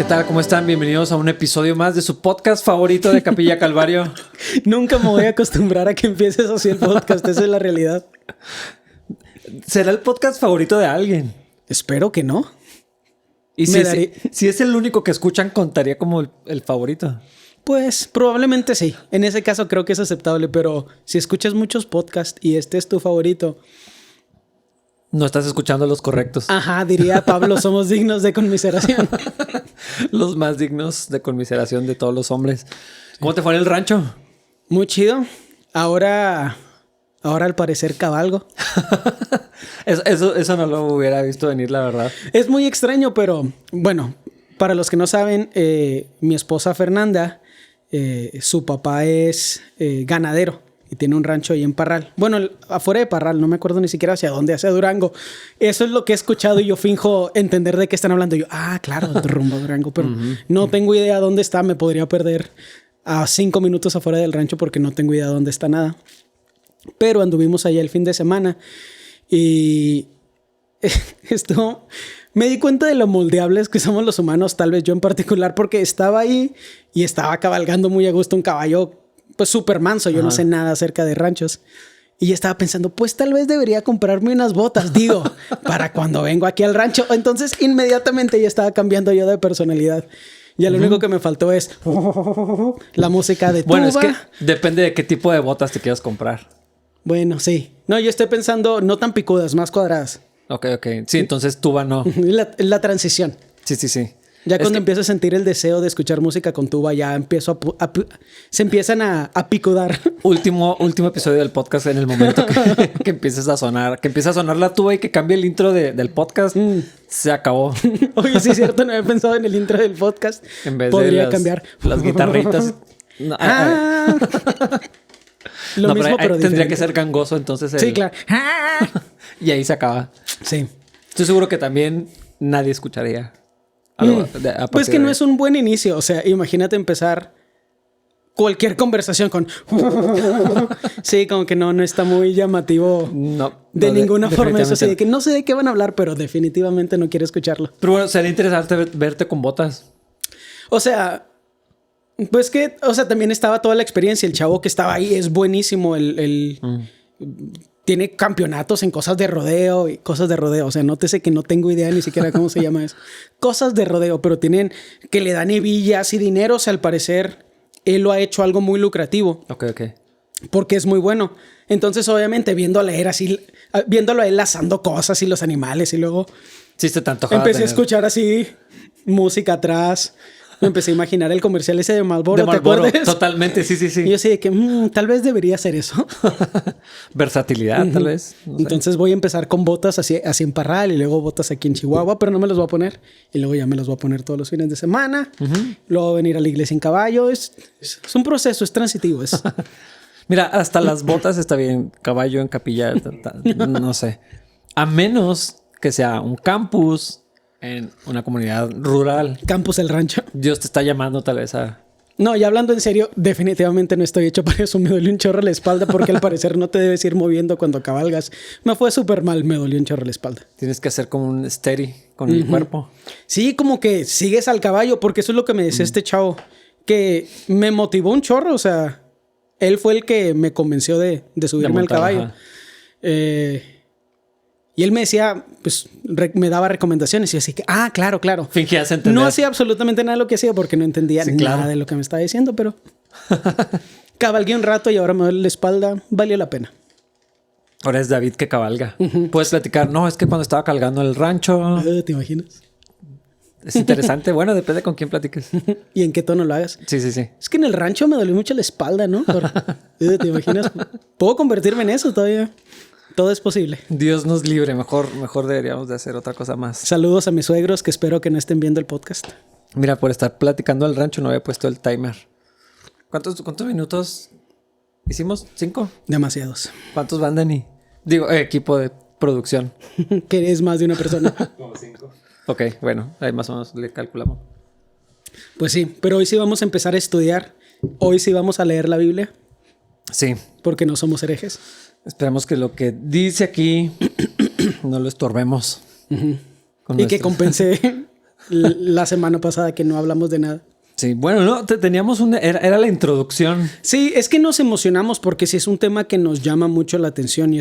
¿qué tal? ¿Cómo están? Bienvenidos a un episodio más de su podcast favorito de Capilla Calvario. Nunca me voy a acostumbrar a que empieces así el podcast, esa es la realidad. ¿Será el podcast favorito de alguien? Espero que no. Y si es el único que escuchan, contaría como el favorito. Pues probablemente sí. En ese caso creo que es aceptable, pero si escuchas muchos podcasts y este es tu favorito... No estás escuchando los correctos. Ajá, diría Pablo, somos dignos de conmiseración. Los más dignos de conmiseración de todos los hombres. ¿Cómo te fue en el rancho? Muy chido. Ahora al parecer cabalgo. Eso no lo hubiera visto venir, la verdad. Es muy extraño, pero bueno, para los que no saben, mi esposa Fernanda, su papá es ganadero. Y tiene un rancho ahí en Parral. Bueno, afuera de Parral, no me acuerdo ni siquiera hacia dónde, hacia Durango. Eso es lo que he escuchado y yo finjo entender de qué están hablando. Yo, claro, rumbo a Durango, pero no tengo idea dónde está. Me podría perder a 5 minutos afuera del rancho porque no tengo idea dónde está nada. Pero anduvimos allá el fin de semana y esto... Me di cuenta de lo moldeables que somos los humanos, tal vez yo en particular, porque estaba ahí y estaba cabalgando muy a gusto un caballo pues súper manso. Yo no sé nada acerca de ranchos. Y estaba pensando, pues tal vez debería comprarme unas botas, digo, para cuando vengo aquí al rancho. Entonces inmediatamente ya estaba cambiando yo de personalidad. Ya lo único que me faltó es la música de tuba. Bueno, es que depende de qué tipo de botas te quieras comprar. Bueno, sí. No, yo estoy pensando no tan picudas, más cuadradas. Ok. Sí, entonces tuba no. La transición. Sí. Ya cuando empiezo a sentir el deseo de escuchar música con tuba, ya empiezo se empiezan a picudar. Último episodio del podcast, en el momento que empieces a sonar, que empiece a sonar la tuba y que cambie el intro del podcast, se acabó. Oye, sí es cierto, no había pensado en el intro del podcast. En vez podría de cambiar. Las guitarritas. No, Lo mismo, pero tendría que ser gangoso, entonces. Sí, claro. Y ahí se acaba. Sí. Estoy seguro que también nadie escucharía. Pues que no es un buen inicio. O sea, imagínate empezar cualquier conversación con... Sí, como que no está muy llamativo. De ninguna forma. Eso sí, de que no sé de qué van a hablar, pero definitivamente no quiero escucharlo. Pero bueno, sería interesante verte con botas. O sea... Pues que... O sea, también estaba toda la experiencia. El chavo que estaba ahí es buenísimo. Tiene campeonatos en cosas de rodeo y cosas de rodeo. O sea, nótese que no tengo idea ni siquiera cómo se llama eso. Cosas de rodeo, pero tienen que le dan hebillas y dinero. O sea, al parecer, él lo ha hecho algo muy lucrativo. Ok. Porque es muy bueno. Entonces, obviamente, viéndolo a él lazando cosas y los animales y luego... Sí, te antojaba. Empecé a escuchar así música atrás. Me empecé a imaginar el comercial ese de Marlboro, ¿te acuerdas? Totalmente, sí. Y yo sé de que tal vez debería hacer eso. Versatilidad, tal vez. No sé. Entonces voy a empezar con botas así en Parral y luego botas aquí en Chihuahua, pero no me las voy a poner. Y luego ya me las voy a poner todos los fines de semana. Luego voy a venir a la iglesia en caballo. Es un proceso, es transitivo. Mira, hasta las botas está bien. Caballo en capilla, no sé. A menos que sea un campus... en una comunidad rural. Campus El Rancho. Dios te está llamando tal vez a... No, ya hablando en serio, definitivamente no estoy hecho para eso. Me dolió un chorro la espalda porque al parecer no te debes ir moviendo cuando cabalgas. Me fue súper mal, me dolió un chorro la espalda. Tienes que hacer como un steady con el cuerpo. Sí, como que sigues al caballo, porque eso es lo que me decía este chavo, que me motivó un chorro. O sea, él fue el que me convenció de subirme al caballo. Y él me decía, pues me daba recomendaciones y yo así que, claro. Fingías entender. No hacía absolutamente nada de lo que hacía porque no entendía nada de lo que me estaba diciendo, pero cabalgué un rato y ahora me duele la espalda. Valió la pena. Ahora es David que cabalga. Puedes platicar, no, es que cuando estaba cabalgando el rancho... ¿Te imaginas? Es interesante. Bueno, depende con quién platiques. ¿Y en qué tono lo hagas? Sí. Es que en el rancho me dolió mucho la espalda, ¿no? ¿Te imaginas? ¿Puedo convertirme en eso todavía? Todo es posible. Dios nos libre. Mejor deberíamos de hacer otra cosa más. Saludos a mis suegros que espero que no estén viendo el podcast. Mira, por estar platicando al rancho no había puesto el timer. ¿Cuántos minutos hicimos? ¿5? Demasiados. ¿Cuántos van, Dani? Digo, equipo de producción. Que es más de una persona. Como 5. Ok, bueno, ahí más o menos le calculamos. Pues sí, pero hoy sí vamos a empezar a estudiar. Hoy sí vamos a leer la Biblia. Sí. Porque no somos herejes. Esperamos que lo que dice aquí no lo estorbemos. Y que compense la semana pasada que no hablamos de nada. Sí, bueno, no, teníamos era la introducción. Sí, es que nos emocionamos porque sí es un tema que nos llama mucho la atención y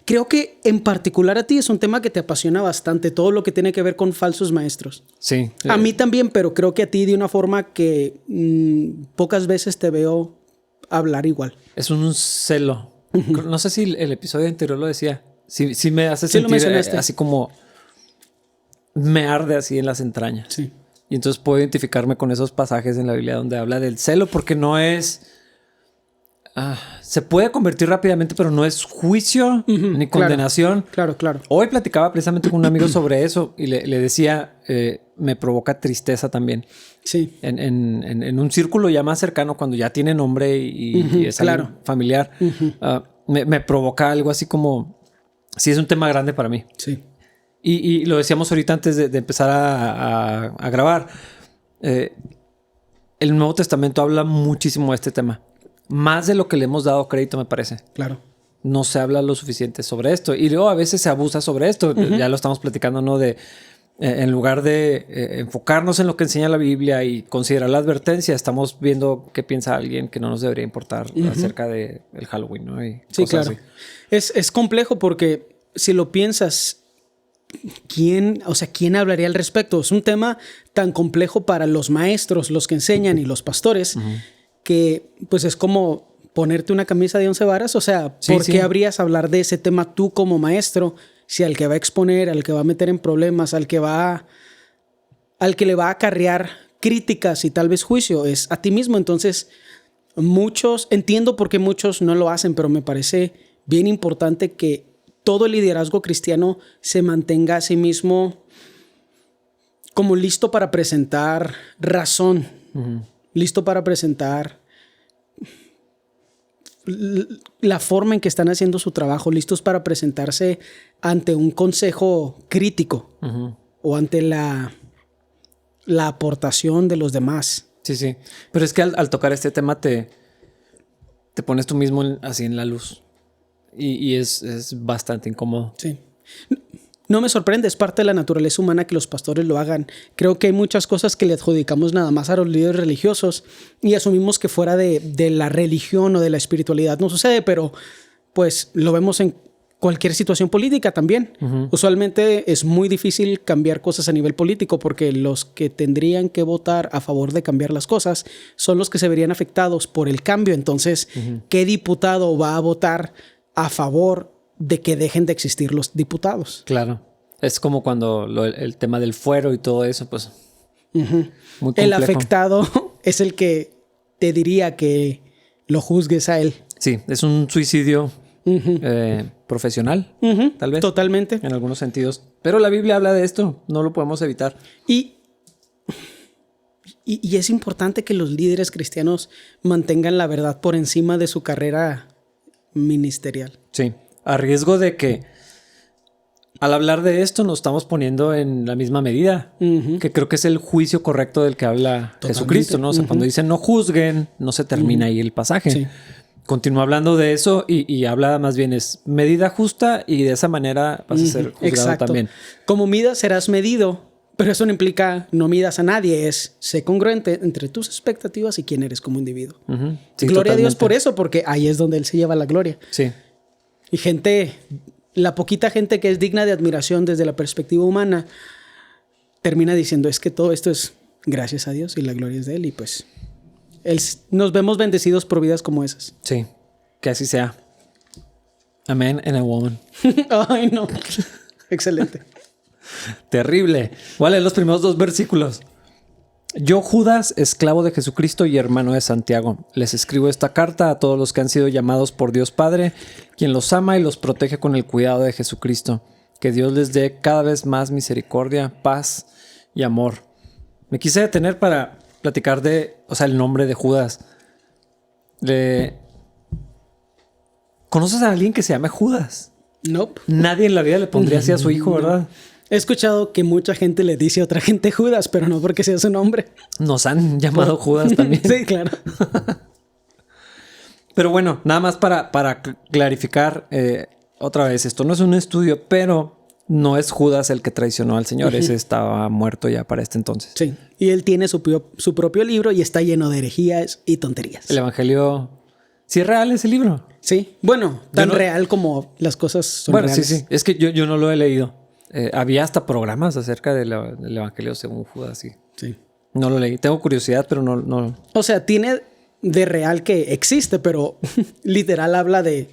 creo que en particular a ti es un tema que te apasiona bastante, todo lo que tiene que ver con falsos maestros. Sí. A mí también, pero creo que a ti de una forma que pocas veces te veo hablar igual. Es un celo. No sé si el episodio anterior lo decía. Sí me hace sentir así como me arde así en las entrañas. Sí. Y entonces puedo identificarme con esos pasajes en la Biblia donde habla del celo, porque no es... se puede convertir rápidamente, pero no es juicio ni condenación. Claro. Hoy platicaba precisamente con un amigo sobre eso y le decía, me provoca tristeza también. Sí. En un círculo ya más cercano, cuando ya tiene nombre y es algo familiar, me provoca algo así como... Sí, es un tema grande para mí. Sí. Y lo decíamos ahorita antes de empezar a grabar. El Nuevo Testamento habla muchísimo de este tema. Más de lo que le hemos dado crédito, me parece. Claro. No se habla lo suficiente sobre esto. Y luego a veces se abusa sobre esto. Ya lo estamos platicando, ¿no? En lugar de enfocarnos en lo que enseña la Biblia y considerar la advertencia, estamos viendo qué piensa alguien que no nos debería importar acerca del Halloween, ¿no? Y sí, claro. Así. Es complejo porque si lo piensas... ¿Quién hablaría al respecto? Es un tema tan complejo para los maestros, los que enseñan y los pastores, que pues es como ponerte una camisa de 11 varas. O sea, ¿por qué habrías hablar de ese tema tú como maestro si al que va a exponer, al que va a meter en problemas, al que le va a acarrear críticas y tal vez juicio es a ti mismo? Entonces, entiendo por qué muchos no lo hacen, pero me parece bien importante que todo el liderazgo cristiano se mantenga a sí mismo como listo para presentar razón, listo para presentar la forma en que están haciendo su trabajo, listos para presentarse ante un consejo crítico o ante la aportación de los demás. Sí. Pero es que al tocar este tema te pones tú mismo así en la luz. Y es bastante incómodo. Sí. No me sorprende, es parte de la naturaleza humana que los pastores lo hagan. Creo que hay muchas cosas que le adjudicamos nada más a los líderes religiosos y asumimos que fuera de la religión o de la espiritualidad no sucede, pero pues lo vemos en cualquier situación política también. Usualmente es muy difícil cambiar cosas a nivel político porque los que tendrían que votar a favor de cambiar las cosas son los que se verían afectados por el cambio. Entonces, ¿qué diputado va a votar a favor de que dejen de existir los diputados? Claro. Es como cuando el tema del fuero y todo eso, pues... Muy complejo. El afectado es el que te diría que lo juzgues a él. Sí, es un suicidio profesional, tal vez. Totalmente. En algunos sentidos. Pero la Biblia habla de esto, no lo podemos evitar. Y es importante que los líderes cristianos mantengan la verdad por encima de su carrera ministerial. Sí, a riesgo de que al hablar de esto nos estamos poniendo en la misma medida, que creo que es el juicio correcto del que habla Jesucristo, ¿no? O sea, cuando dice no juzguen, no se termina ahí el pasaje. Sí. Continúa hablando de eso y habla más bien es medida justa y de esa manera vas a ser juzgado también. Como midas serás medido, pero eso no implica no midas a nadie, es sé congruente entre tus expectativas y quién eres como individuo. Sí, gloria a Dios por eso, porque ahí es donde Él se lleva la gloria. Sí. Y la poquita gente que es digna de admiración desde la perspectiva humana, termina diciendo es que todo esto es gracias a Dios y la gloria es de Él. Y pues nos vemos bendecidos por vidas como esas. Sí, que así sea. A man and a woman. Ay, no. Excelente. Terrible. Voy a leer los primeros 2 versículos. Yo, Judas, esclavo de Jesucristo y hermano de Santiago, les escribo esta carta a todos los que han sido llamados por Dios Padre, quien los ama y los protege con el cuidado de Jesucristo. Que Dios les dé cada vez más misericordia, paz y amor. Me quise detener para platicar el nombre de Judas. ¿Conoces a alguien que se llame Judas? Nope. Nadie en la vida le pondría así a su hijo, ¿verdad? He escuchado que mucha gente le dice a otra gente Judas, pero no porque sea su nombre. Nos han llamado Judas también. Sí, claro. Pero bueno, nada más para clarificar otra vez. Esto no es un estudio, pero no es Judas el que traicionó al Señor. Ese estaba muerto ya para este entonces. Sí. Y él tiene su propio libro y está lleno de herejías y tonterías. El Evangelio... ¿Sí es real ese libro? Sí. Bueno, tan real como las cosas son reales. Sí. Es que yo no lo he leído. Había hasta programas acerca del Evangelio según Judas. Sí. No lo leí. Tengo curiosidad, pero no. O sea, tiene de real que existe, pero literal habla de...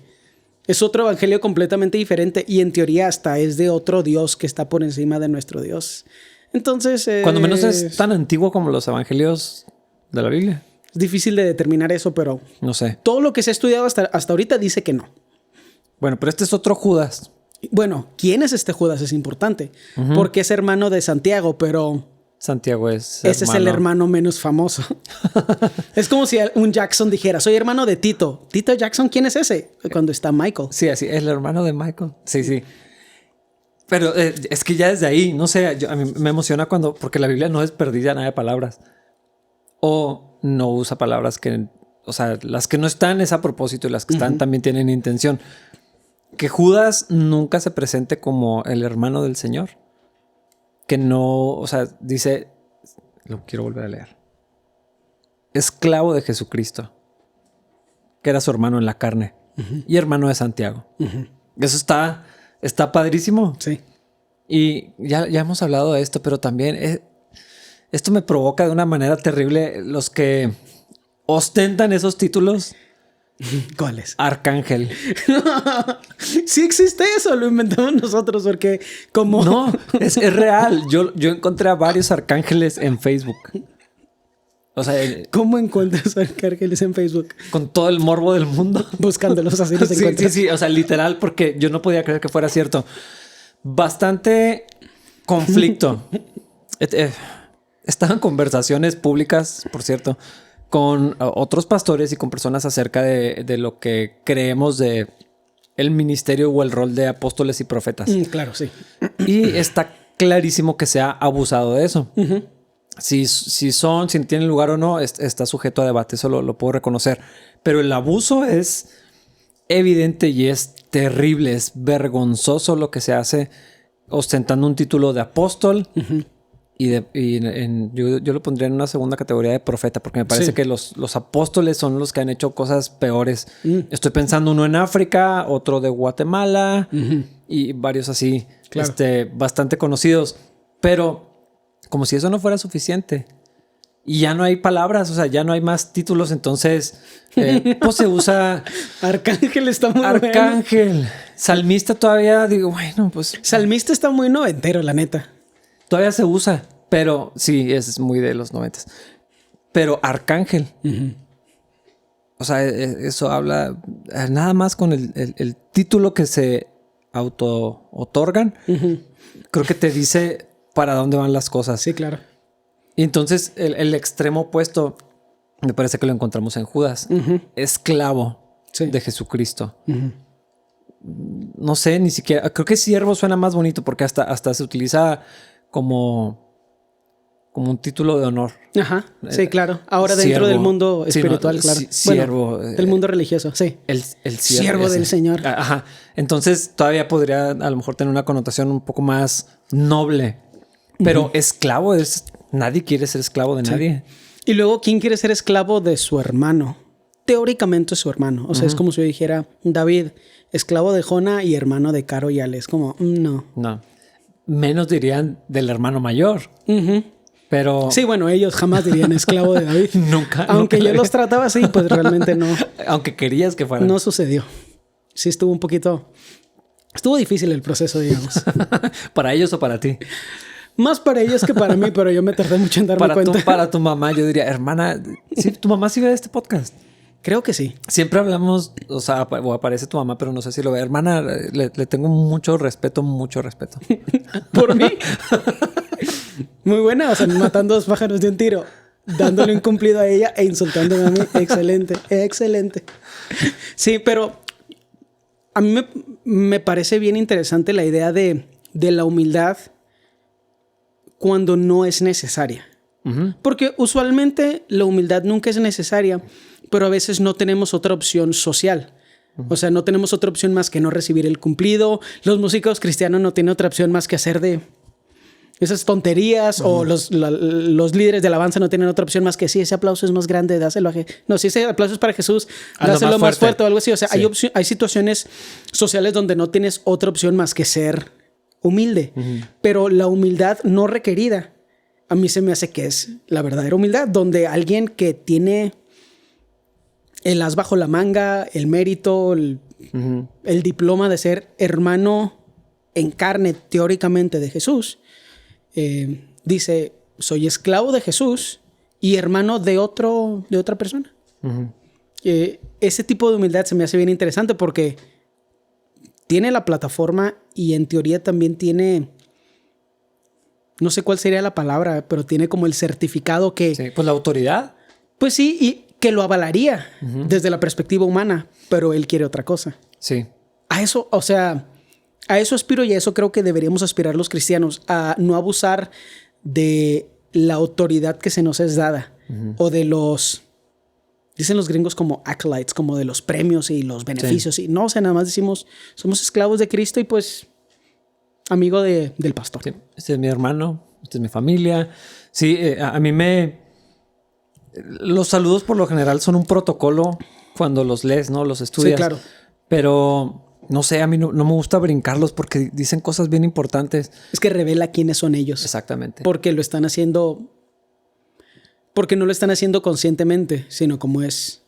Es otro evangelio completamente diferente y en teoría hasta es de otro Dios que está por encima de nuestro Dios. Entonces... Cuando menos es tan antiguo como los evangelios de la Biblia. Es difícil de determinar eso, pero... No sé. Todo lo que se ha estudiado hasta ahorita dice que no. Bueno, pero este es otro Judas. Bueno, ¿quién es este Judas? Es importante. Porque es hermano de Santiago, pero... Santiago es Ese es el hermano menos famoso. Es como si un Jackson dijera, soy hermano de Tito. ¿Tito Jackson quién es ese? Cuando está Michael. Sí, así, el hermano de Michael. Sí. Pero es que ya desde ahí, no sé, a mí me emociona porque la Biblia no desperdicia nada de palabras. O no usa palabras que, o sea, las que no están es a propósito y las que están también tienen intención. Que Judas nunca se presente como el hermano del Señor. Que no, o sea, dice, lo quiero volver a leer. Esclavo de Jesucristo, que era su hermano en la carne y hermano de Santiago. Eso está padrísimo. Sí. Y ya hemos hablado de esto, pero también esto me provoca de una manera terrible los que ostentan esos títulos. ¿Cuáles? Arcángel. Sí existe eso, lo inventamos nosotros porque como... No, es real. Yo encontré a varios arcángeles en Facebook. O sea... ¿Cómo encuentras arcángeles en Facebook? Con todo el morbo del mundo. Buscándolos así los encuentras. Sí. O sea, literal, porque yo no podía creer que fuera cierto. Bastante conflicto. Estaban conversaciones públicas, por cierto, con otros pastores y con personas acerca de lo que creemos de el ministerio o el rol de apóstoles y profetas. Claro, sí. Y está clarísimo que se ha abusado de eso. Si tienen lugar o no, está sujeto a debate, eso lo puedo reconocer. Pero el abuso es evidente y es terrible, es vergonzoso lo que se hace ostentando un título de apóstol. Yo lo pondría en una segunda categoría de profeta, porque me parece que los apóstoles son los que han hecho cosas peores. Estoy pensando uno en África, otro de Guatemala y varios así, claro. Bastante conocidos. Pero como si eso no fuera suficiente. Y ya no hay palabras, o sea, ya no hay más títulos, entonces pues se usa... Arcángel está muy Arcángel. Bueno. Salmista todavía, digo, bueno, pues... Salmista está muy noventero, la neta. Todavía se usa, pero sí, es muy de los 90s. Pero Arcángel. O sea, eso habla nada más con el título que se auto-otorgan. Creo que te dice para dónde van las cosas. Sí, claro. Y entonces el extremo opuesto me parece que lo encontramos en Judas. Esclavo de Jesucristo. No sé, ni siquiera... Creo que siervo suena más bonito porque hasta se utiliza... como un título de honor. Ajá, sí, claro. Ahora dentro del mundo espiritual, claro. Siervo. Bueno, del mundo religioso, sí. El siervo del Señor. Ajá. Entonces todavía podría a lo mejor tener una connotación un poco más noble. Pero esclavo es... Nadie quiere ser esclavo de nadie. Y luego, ¿quién quiere ser esclavo de su hermano? Teóricamente su hermano. O sea, es como si yo dijera, David, esclavo de Jona y hermano de Caro y Ale. Es como, no. No. Menos dirían del hermano mayor. Pero... Sí, bueno, ellos jamás dirían esclavo de David. Nunca. Aunque yo los trataba así, pues realmente no. Aunque querías que fueran. No sucedió. Sí estuvo un poquito... Estuvo difícil el proceso, digamos. ¿Para ellos o para ti? Más para ellos que para mí, pero yo me tardé mucho en darme cuenta. Para tu mamá, yo diría, hermana, ¿sí, tu mamá sí ve este podcast? Creo que sí. Siempre hablamos, o sea, o aparece tu mamá, pero no sé si lo ve. Hermana, le tengo mucho respeto. ¿Por mí? Muy buena, o sea, matando dos pájaros de un tiro. Dándole un cumplido a ella e insultándome a mí. Excelente, excelente. Sí, pero a mí me parece bien interesante la idea de la humildad cuando no es necesaria. Porque usualmente la humildad nunca es necesaria, pero a veces no tenemos otra opción social. O sea, no tenemos otra opción más que no recibir el cumplido. Los músicos cristianos no tienen otra opción más que hacer de esas tonterías. O los líderes de alabanza no tienen otra opción más que si ese aplauso es más grande, dáselo a Jesús. No, si ese aplauso es para Jesús, dáselo más fuerte o algo así. O sea, sí. Hay situaciones sociales donde no tienes otra opción más que ser humilde. Pero la humildad no requerida, a mí se me hace que es la verdadera humildad, donde alguien que tiene el as bajo la manga, el mérito, el diploma de ser hermano en carne teóricamente de Jesús, dice, soy esclavo de Jesús y hermano de otra persona. Ese tipo de humildad se me hace bien interesante porque tiene la plataforma y en teoría también tiene, no sé cuál sería la palabra, pero tiene como el certificado que... Sí, pues la autoridad. Pues sí, y que lo avalaría desde la perspectiva humana, pero él quiere otra cosa. Sí. A eso, o sea, a eso aspiro y a eso creo que deberíamos aspirar los cristianos, a no abusar de la autoridad que se nos es dada o de los, dicen los gringos como acolytes, como de los premios y los beneficios. Sí. Y no, o sea, nada más decimos, somos esclavos de Cristo y pues amigo del pastor. Sí. Este es mi hermano, esta es mi familia. Sí, a mí los saludos por lo general son un protocolo cuando los lees, ¿no? Los estudias. Sí, claro. Pero no sé, a mí no me gusta brincarlos porque dicen cosas bien importantes. Es que revela quiénes son ellos. Exactamente. Porque lo están haciendo... Porque no lo están haciendo conscientemente, sino como es...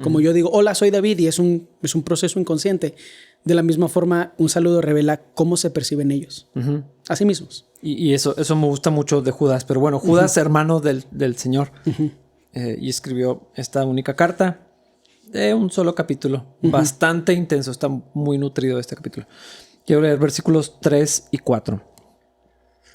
Como yo digo, hola, soy David, y es un proceso inconsciente. De la misma forma, un saludo revela cómo se perciben ellos. A sí mismos. Y eso me gusta mucho de Judas. Pero bueno, Judas, hermano del Señor. Y escribió esta única carta de un solo capítulo. Bastante intenso. Está muy nutrido este capítulo. Quiero leer versículos 3 y 4.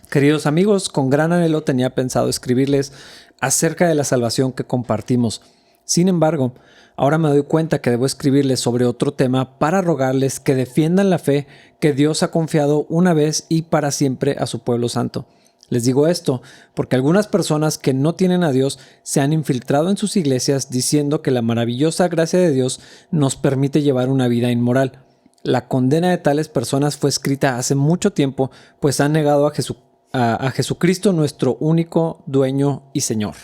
Queridos amigos, con gran anhelo tenía pensado escribirles acerca de la salvación que compartimos. Sin embargo, ahora me doy cuenta que debo escribirles sobre otro tema para rogarles que defiendan la fe que Dios ha confiado una vez y para siempre a su pueblo santo. Les digo esto porque algunas personas que no tienen a Dios se han infiltrado en sus iglesias diciendo que la maravillosa gracia de Dios nos permite llevar una vida inmoral. La condena de tales personas fue escrita hace mucho tiempo, pues han negado a Jesucristo, nuestro único dueño y Señor.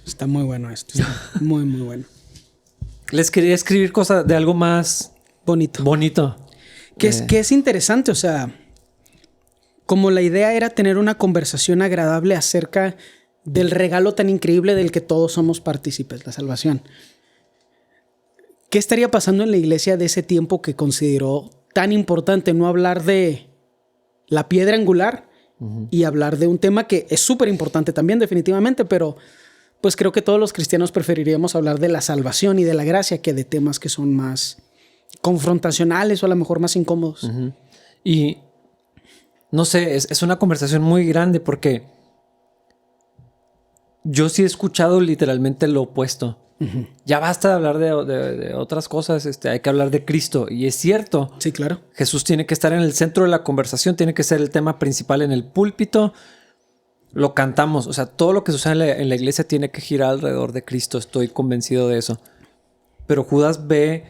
Está muy bueno esto. Está muy, muy bueno. Les quería escribir cosas de algo más bonito. Que es interesante, o sea, como la idea era tener una conversación agradable acerca del regalo tan increíble del que todos somos partícipes, la salvación. ¿Qué estaría pasando en la iglesia de ese tiempo que consideró tan importante no hablar de la piedra angular y hablar de un tema que es súper importante también definitivamente, pero pues creo que todos los cristianos preferiríamos hablar de la salvación y de la gracia que de temas que son más confrontacionales o a lo mejor más incómodos. Y no sé, es una conversación muy grande porque yo sí he escuchado literalmente lo opuesto. Ya basta de hablar de otras cosas, hay que hablar de Cristo. Y es cierto. Sí, claro. Jesús tiene que estar en el centro de la conversación, tiene que ser el tema principal en el púlpito. Lo cantamos, o sea, todo lo que sucede en la iglesia tiene que girar alrededor de Cristo, estoy convencido de eso. Pero Judas ve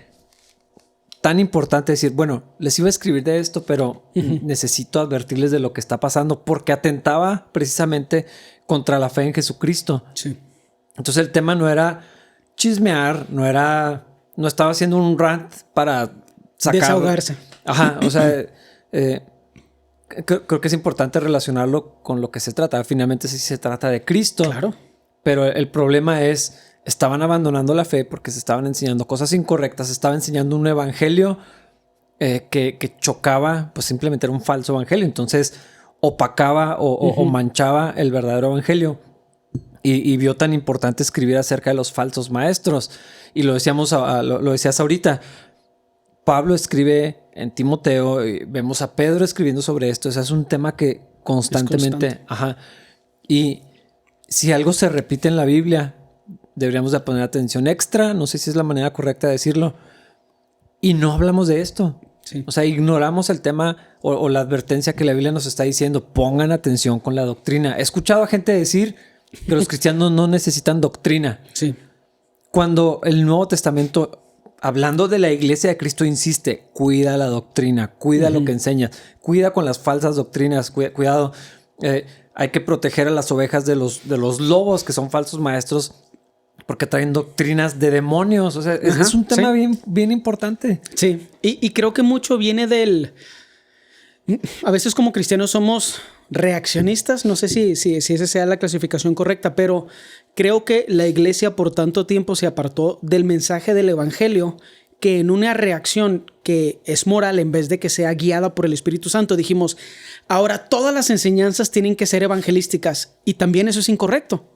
tan importante decir, bueno, les iba a escribir de esto, pero necesito advertirles de lo que está pasando porque atentaba precisamente contra la fe en Jesucristo. Sí. Entonces el tema no era chismear, no estaba haciendo un rant para sacar... Desahogarse. Ajá, o sea... Creo que es importante relacionarlo con lo que se trata. Finalmente sí se trata de Cristo. Claro. Pero el problema es, estaban abandonando la fe porque se estaban enseñando cosas incorrectas. Se estaba enseñando un evangelio que chocaba, pues simplemente era un falso evangelio. Entonces opacaba o manchaba el verdadero evangelio. Y vio tan importante escribir acerca de los falsos maestros. Y lo decíamos, lo decías ahorita. Pablo escribe en Timoteo, y vemos a Pedro escribiendo sobre esto. O sea, es un tema que constantemente... Ajá. Y si algo se repite en la Biblia, deberíamos de poner atención extra. No sé si es la manera correcta de decirlo. Y no hablamos de esto. Sí. O sea, ignoramos el tema o la advertencia que la Biblia nos está diciendo. Pongan atención con la doctrina. He escuchado a gente decir que los cristianos no necesitan doctrina. Sí. Cuando el Nuevo Testamento hablando de la iglesia de Cristo, insiste, cuida la doctrina, cuida lo que enseñas, cuida con las falsas doctrinas, cuidado. Hay que proteger a las ovejas de los lobos, que son falsos maestros, porque traen doctrinas de demonios. O sea, es un tema bien importante. Sí, y creo que mucho viene del... A veces como cristianos somos reaccionistas, no sé si esa sea la clasificación correcta, pero creo que la iglesia por tanto tiempo se apartó del mensaje del evangelio, que en una reacción que es moral en vez de que sea guiada por el Espíritu Santo, dijimos, ahora todas las enseñanzas tienen que ser evangelísticas, y también eso es incorrecto.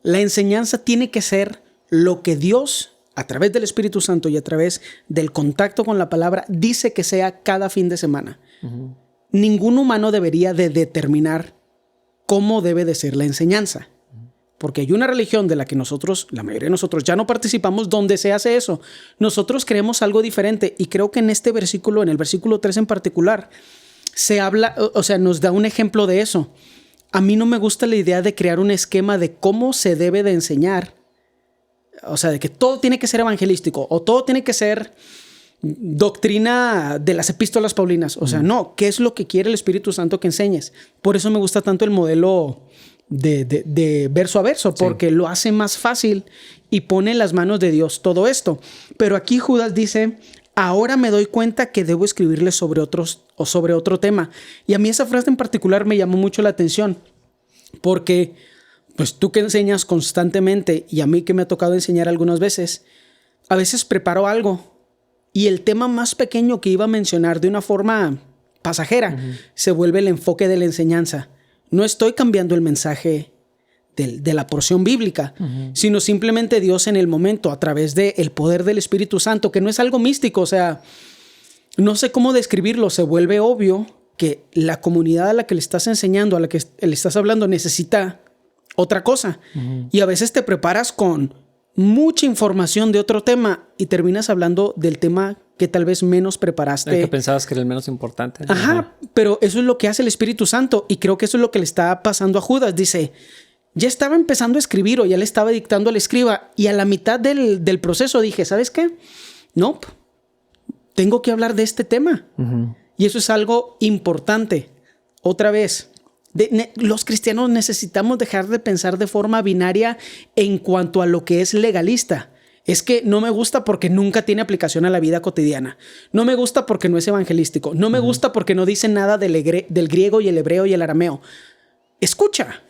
La enseñanza tiene que ser lo que Dios, a través del Espíritu Santo y a través del contacto con la palabra, dice que sea cada fin de semana. Ningún humano debería de determinar cómo debe de ser la enseñanza. Porque hay una religión de la que nosotros, la mayoría de nosotros, ya no participamos, donde se hace eso. Nosotros creemos algo diferente, y creo que en este versículo, en el versículo 3 en particular, se habla, o sea, nos da un ejemplo de eso. A mí no me gusta la idea de crear un esquema de cómo se debe de enseñar. O sea, de que todo tiene que ser evangelístico o todo tiene que ser doctrina de las epístolas paulinas. O sea, no, ¿qué es lo que quiere el Espíritu Santo que enseñes? Por eso me gusta tanto el modelo de verso a verso, porque lo hace más fácil y pone en las manos de Dios todo esto. Pero aquí Judas dice, ahora me doy cuenta que debo escribirle sobre otros o sobre otro tema. Y a mí esa frase en particular me llamó mucho la atención, porque pues tú que enseñas constantemente, y a mí que me ha tocado enseñar algunas veces, a veces preparo algo y el tema más pequeño que iba a mencionar de una forma pasajera se vuelve el enfoque de la enseñanza. No estoy cambiando el mensaje de la porción bíblica, sino simplemente Dios en el momento, a través del poder del Espíritu Santo, que no es algo místico. O sea, no sé cómo describirlo. Se vuelve obvio que la comunidad a la que le estás enseñando, a la que le estás hablando, necesita otra cosa. Y a veces te preparas con mucha información de otro tema y terminas hablando del tema que tal vez menos preparaste. El que pensabas que era el menos importante. Ajá, pero eso es lo que hace el Espíritu Santo, y creo que eso es lo que le está pasando a Judas. Dice, ya estaba empezando a escribir o ya le estaba dictando al escriba, y a la mitad del proceso dije, ¿sabes qué? No, tengo que hablar de este tema. Y eso es algo importante. Otra vez, los cristianos necesitamos dejar de pensar de forma binaria en cuanto a lo que es legalista. Es que no me gusta porque nunca tiene aplicación a la vida cotidiana. No me gusta porque no es evangelístico. No me gusta porque no dice nada del griego y el hebreo y el arameo. Escucha.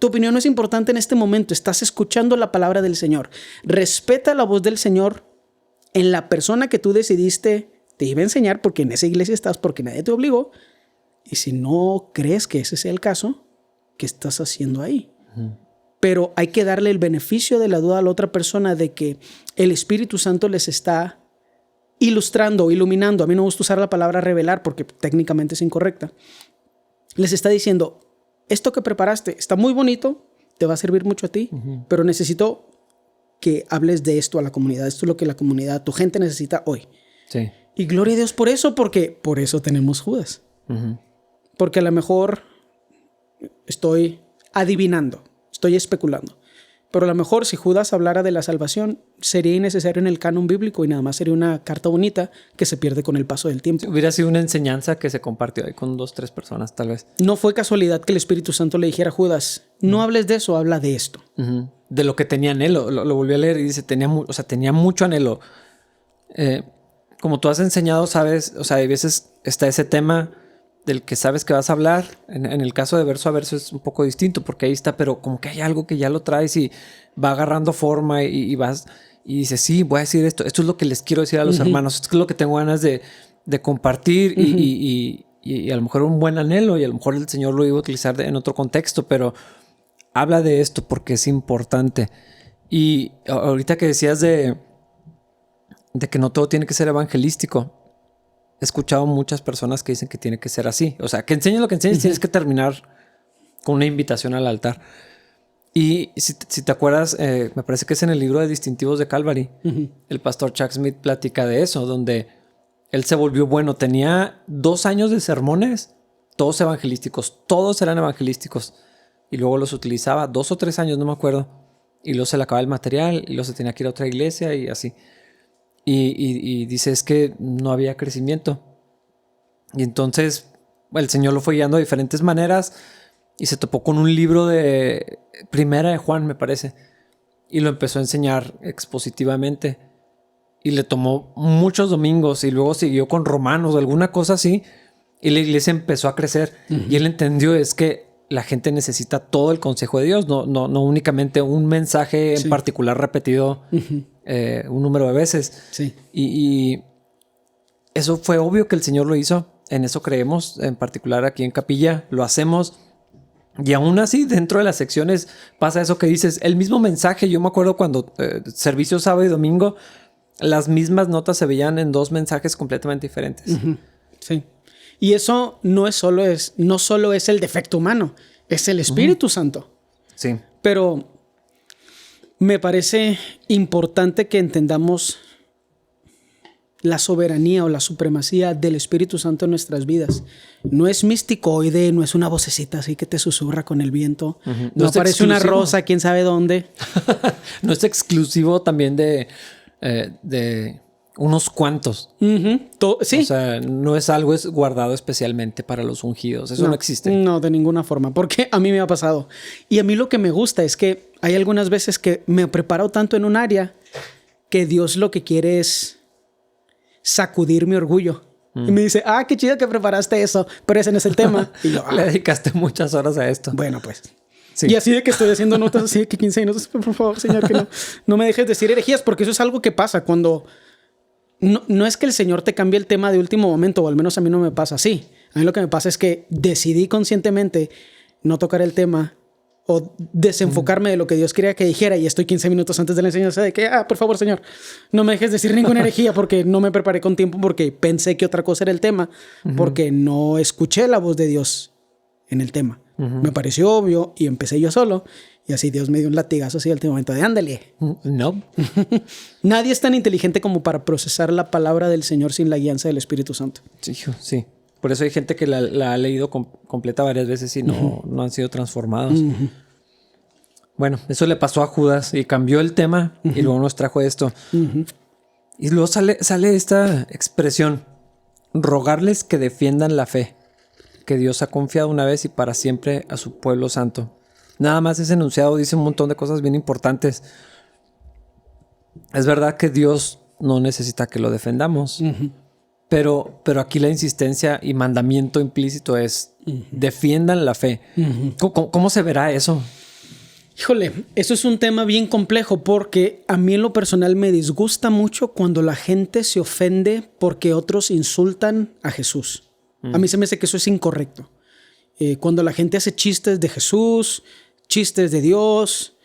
Tu opinión no es importante en este momento. Estás escuchando la palabra del Señor. Respeta la voz del Señor en la persona que tú decidiste te iba a enseñar, porque en esa iglesia estás, porque nadie te obligó. Y si no crees que ese sea el caso, ¿qué estás haciendo ahí? Pero hay que darle el beneficio de la duda a la otra persona de que el Espíritu Santo les está ilustrando, iluminando. A mí no me gusta usar la palabra revelar porque técnicamente es incorrecta. Les está diciendo, esto que preparaste está muy bonito, te va a servir mucho a ti, pero necesito que hables de esto a la comunidad. Esto es lo que la comunidad, tu gente necesita hoy. Sí. Y gloria a Dios por eso, porque por eso tenemos Judas. Porque a lo mejor estoy adivinando, estoy especulando. Pero a lo mejor si Judas hablara de la salvación, sería innecesario en el canon bíblico y nada más sería una carta bonita que se pierde con el paso del tiempo. Hubiera sido una enseñanza que se compartió ahí con 2, 3 personas, tal vez. No fue casualidad que el Espíritu Santo le dijera a Judas, no hables de eso, habla de esto. De lo que tenía anhelo. Lo volví a leer y dice, tenía mucho anhelo. Como tú has enseñado, sabes, o sea, hay veces está ese tema del que sabes que vas a hablar. En el caso de verso a verso es un poco distinto porque ahí está, pero como que hay algo que ya lo traes y va agarrando forma y vas y dices, sí, voy a decir esto. Esto es lo que les quiero decir a los hermanos. Esto es lo que tengo ganas de compartir y a lo mejor un buen anhelo y a lo mejor el Señor lo iba a utilizar en otro contexto, pero habla de esto porque es importante. Y ahorita que decías de que no todo tiene que ser evangelístico, he escuchado muchas personas que dicen que tiene que ser así. O sea, que enseñes lo que enseñes, tienes que terminar con una invitación al altar. Y si te acuerdas, me parece que es en el libro de Distintivos de Calvary. El pastor Chuck Smith platica de eso, donde él se volvió bueno. Tenía 2 años de sermones, todos evangelísticos. Todos eran evangelísticos. Y luego los utilizaba 2 o 3 años, no me acuerdo. Y luego se le acababa el material y luego se tenía que ir a otra iglesia y así. y dice es que no había crecimiento. Y entonces el Señor lo fue guiando de diferentes maneras y se topó con un libro de Primera de Juan, me parece, y lo empezó a enseñar expositivamente. Y le tomó muchos domingos y luego siguió con Romanos, alguna cosa así. Y la iglesia empezó a crecer. Y él entendió es que la gente necesita todo el consejo de Dios, no únicamente un mensaje en particular repetido un número de veces. Sí. Y eso fue obvio que el Señor lo hizo. En eso creemos, en particular aquí en Capilla, lo hacemos. Y aún así, dentro de las secciones pasa eso que dices. El mismo mensaje, yo me acuerdo cuando servicio sábado y domingo, las mismas notas se veían en dos mensajes completamente diferentes. Sí. Y eso no solo es el defecto humano, es el Espíritu Santo. Sí. Pero me parece importante que entendamos la soberanía o la supremacía del Espíritu Santo en nuestras vidas. No es misticoide, no es una vocecita así que te susurra con el viento. No aparece una rosa, quién sabe dónde. No es exclusivo también de unos cuantos. Sí. O sea, no es algo guardado especialmente para los ungidos. Eso no existe. No, de ninguna forma. Porque a mí me ha pasado. Y a mí lo que me gusta es que hay algunas veces que me preparo tanto en un área que Dios lo que quiere es sacudir mi orgullo. Y me dice, qué chido que preparaste eso, pero ese no es el tema. Y yo, Le dedicaste muchas horas a esto. Bueno, pues. Sí. Y así de que estoy haciendo notas así de que 15 minutos, por favor, Señor, que no me dejes decir herejías, porque eso es algo que pasa cuando... No es que el Señor te cambie el tema de último momento, o al menos a mí no me pasa así. A mí lo que me pasa es que decidí conscientemente no tocar el tema o desenfocarme de lo que Dios quería que dijera y estoy 15 minutos antes de la enseñanza de que, por favor, Señor, no me dejes decir ninguna herejía porque no me preparé con tiempo, porque pensé que otra cosa era el tema, porque no escuché la voz de Dios en el tema. Me pareció obvio y empecé yo solo y así Dios me dio un latigazo así al último momento de ándale. No. Nadie es tan inteligente como para procesar la palabra del Señor sin la guianza del Espíritu Santo. Sí. Por eso hay gente que la ha leído completa varias veces y no han sido transformados. Bueno, eso le pasó a Judas y cambió el tema y luego nos trajo esto. Y luego sale esta expresión: rogarles que defiendan la fe que Dios ha confiado una vez y para siempre a su pueblo santo. Nada más ese enunciado dice un montón de cosas bien importantes. Es verdad que Dios no necesita que lo defendamos. Pero aquí la insistencia y mandamiento implícito es defiendan la fe. ¿Cómo se verá eso? Híjole, eso es un tema bien complejo porque a mí en lo personal me disgusta mucho cuando la gente se ofende porque otros insultan a Jesús. A mí se me hace que eso es incorrecto. Cuando la gente hace chistes de Jesús, chistes de Dios.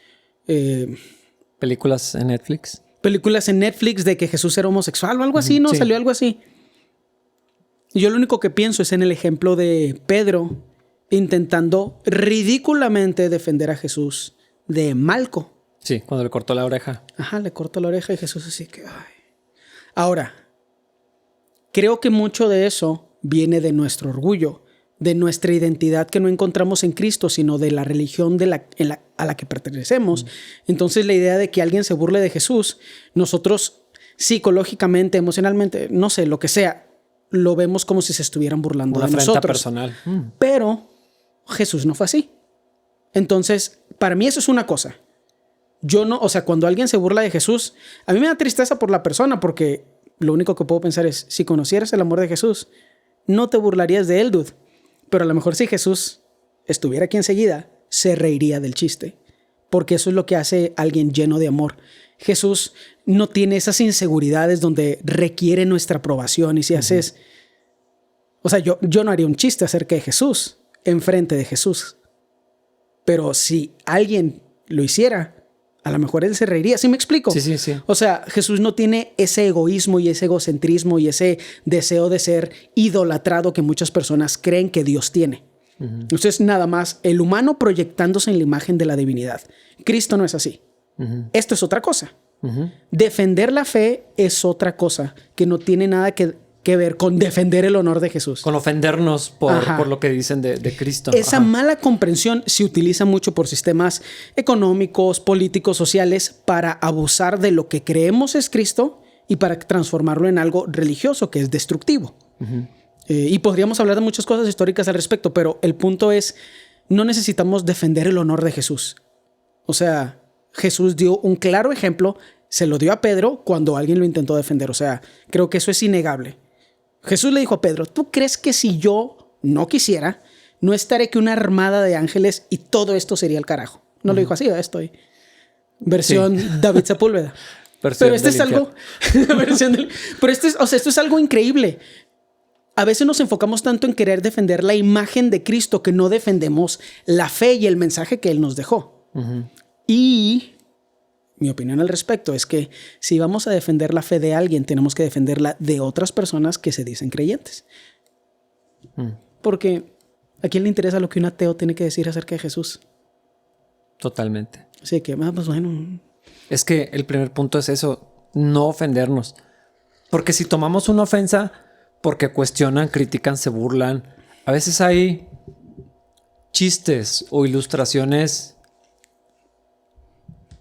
Películas en Netflix. Películas en Netflix de que Jesús era homosexual o algo así, ¿no? Sí. Salió algo así. Y yo lo único que pienso es en el ejemplo de Pedro intentando ridículamente defender a Jesús de Malco. Sí, cuando le cortó la oreja. Ajá, le cortó la oreja y Jesús así que... Ahora, creo que mucho de eso viene de nuestro orgullo, de nuestra identidad que no encontramos en Cristo, sino de la religión a la que pertenecemos. Entonces la idea de que alguien se burle de Jesús, nosotros psicológicamente, emocionalmente, no sé, lo que sea, lo vemos como si se estuvieran burlando de nosotros. Una afrenta personal. Pero Jesús no fue así. Entonces, para mí eso es una cosa. Cuando alguien se burla de Jesús, a mí me da tristeza por la persona porque lo único que puedo pensar es, si conocieras el amor de Jesús, no te burlarías de él, dude. Pero a lo mejor si Jesús estuviera aquí enseguida, se reiría del chiste. Porque eso es lo que hace alguien lleno de amor. Jesús no tiene esas inseguridades donde requiere nuestra aprobación. Y si haces... O sea, yo no haría un chiste acerca de Jesús enfrente de Jesús. Pero si alguien lo hiciera, a lo mejor él se reiría. ¿Sí me explico? Sí. O sea, Jesús no tiene ese egoísmo y ese egocentrismo y ese deseo de ser idolatrado que muchas personas creen que Dios tiene. Entonces, nada más el humano proyectándose en la imagen de la divinidad. Cristo no es así. Esto es otra cosa. Defender la fe es otra cosa que no tiene nada que ver con defender el honor de Jesús. Con ofendernos por lo que dicen de Cristo. Esa mala comprensión se utiliza mucho por sistemas económicos, políticos, sociales para abusar de lo que creemos es Cristo y para transformarlo en algo religioso que es destructivo. Y podríamos hablar de muchas cosas históricas al respecto, pero el punto es, no necesitamos defender el honor de Jesús. O sea, Jesús dio un claro ejemplo, se lo dio a Pedro cuando alguien lo intentó defender. O sea, creo que eso es innegable. Jesús le dijo a Pedro, ¿tú crees que si yo no quisiera, no estaré que una armada de ángeles y todo esto sería el carajo? No lo dijo así, estoy... Versión David Sepúlveda. Pero este es algo... Pero esto es algo increíble. A veces nos enfocamos tanto en querer defender la imagen de Cristo que no defendemos la fe y el mensaje que Él nos dejó. Y mi opinión al respecto es que si vamos a defender la fe de alguien, tenemos que defenderla de otras personas que se dicen creyentes. Porque ¿a quién le interesa lo que un ateo tiene que decir acerca de Jesús? Totalmente. Así que, pues bueno. Es que el primer punto es eso, no ofendernos. Porque si tomamos una ofensa porque cuestionan, critican, se burlan, a veces hay chistes o ilustraciones.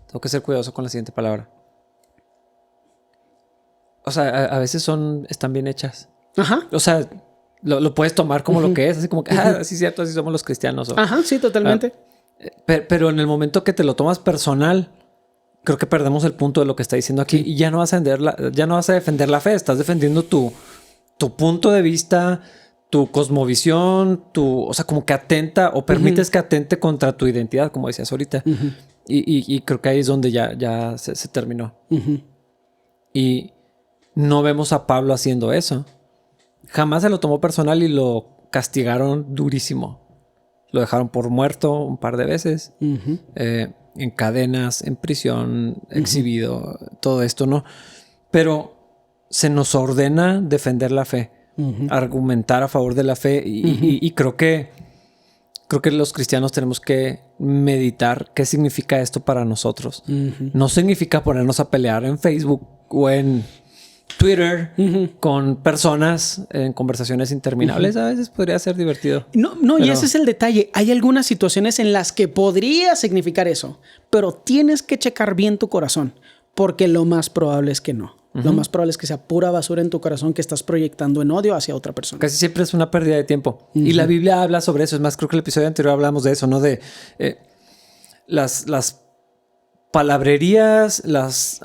Tengo que ser cuidadoso con la siguiente palabra. O sea, a veces están bien hechas. Ajá. O sea, lo puedes tomar como lo que es, así como que, sí es cierto, así somos los cristianos. Ajá, sí, totalmente. Pero en el momento que te lo tomas personal, creo que perdemos el punto de lo que está diciendo aquí y ya no vas a defender la fe, estás defendiendo tu punto de vista, tu cosmovisión, o sea, como que atenta o permites que atente contra tu identidad, como decías ahorita. Y creo que ahí es donde ya se terminó. Y no vemos a Pablo haciendo eso. Jamás se lo tomó personal y lo castigaron durísimo. Lo dejaron por muerto un par de veces. En cadenas, en prisión, exhibido, todo esto, ¿no? Pero se nos ordena defender la fe, argumentar a favor de la fe y creo que los cristianos tenemos que meditar qué significa esto para nosotros. No significa ponernos a pelear en Facebook o en Twitter con personas en conversaciones interminables. A veces podría ser divertido. No, y ese es el detalle. Hay algunas situaciones en las que podría significar eso, pero tienes que checar bien tu corazón, porque lo más probable es que no. Lo más probable es que sea pura basura en tu corazón que estás proyectando en odio hacia otra persona. Casi siempre es una pérdida de tiempo. Y la Biblia habla sobre eso. Es más, creo que el episodio anterior hablamos de eso, ¿no? De las palabrerías, las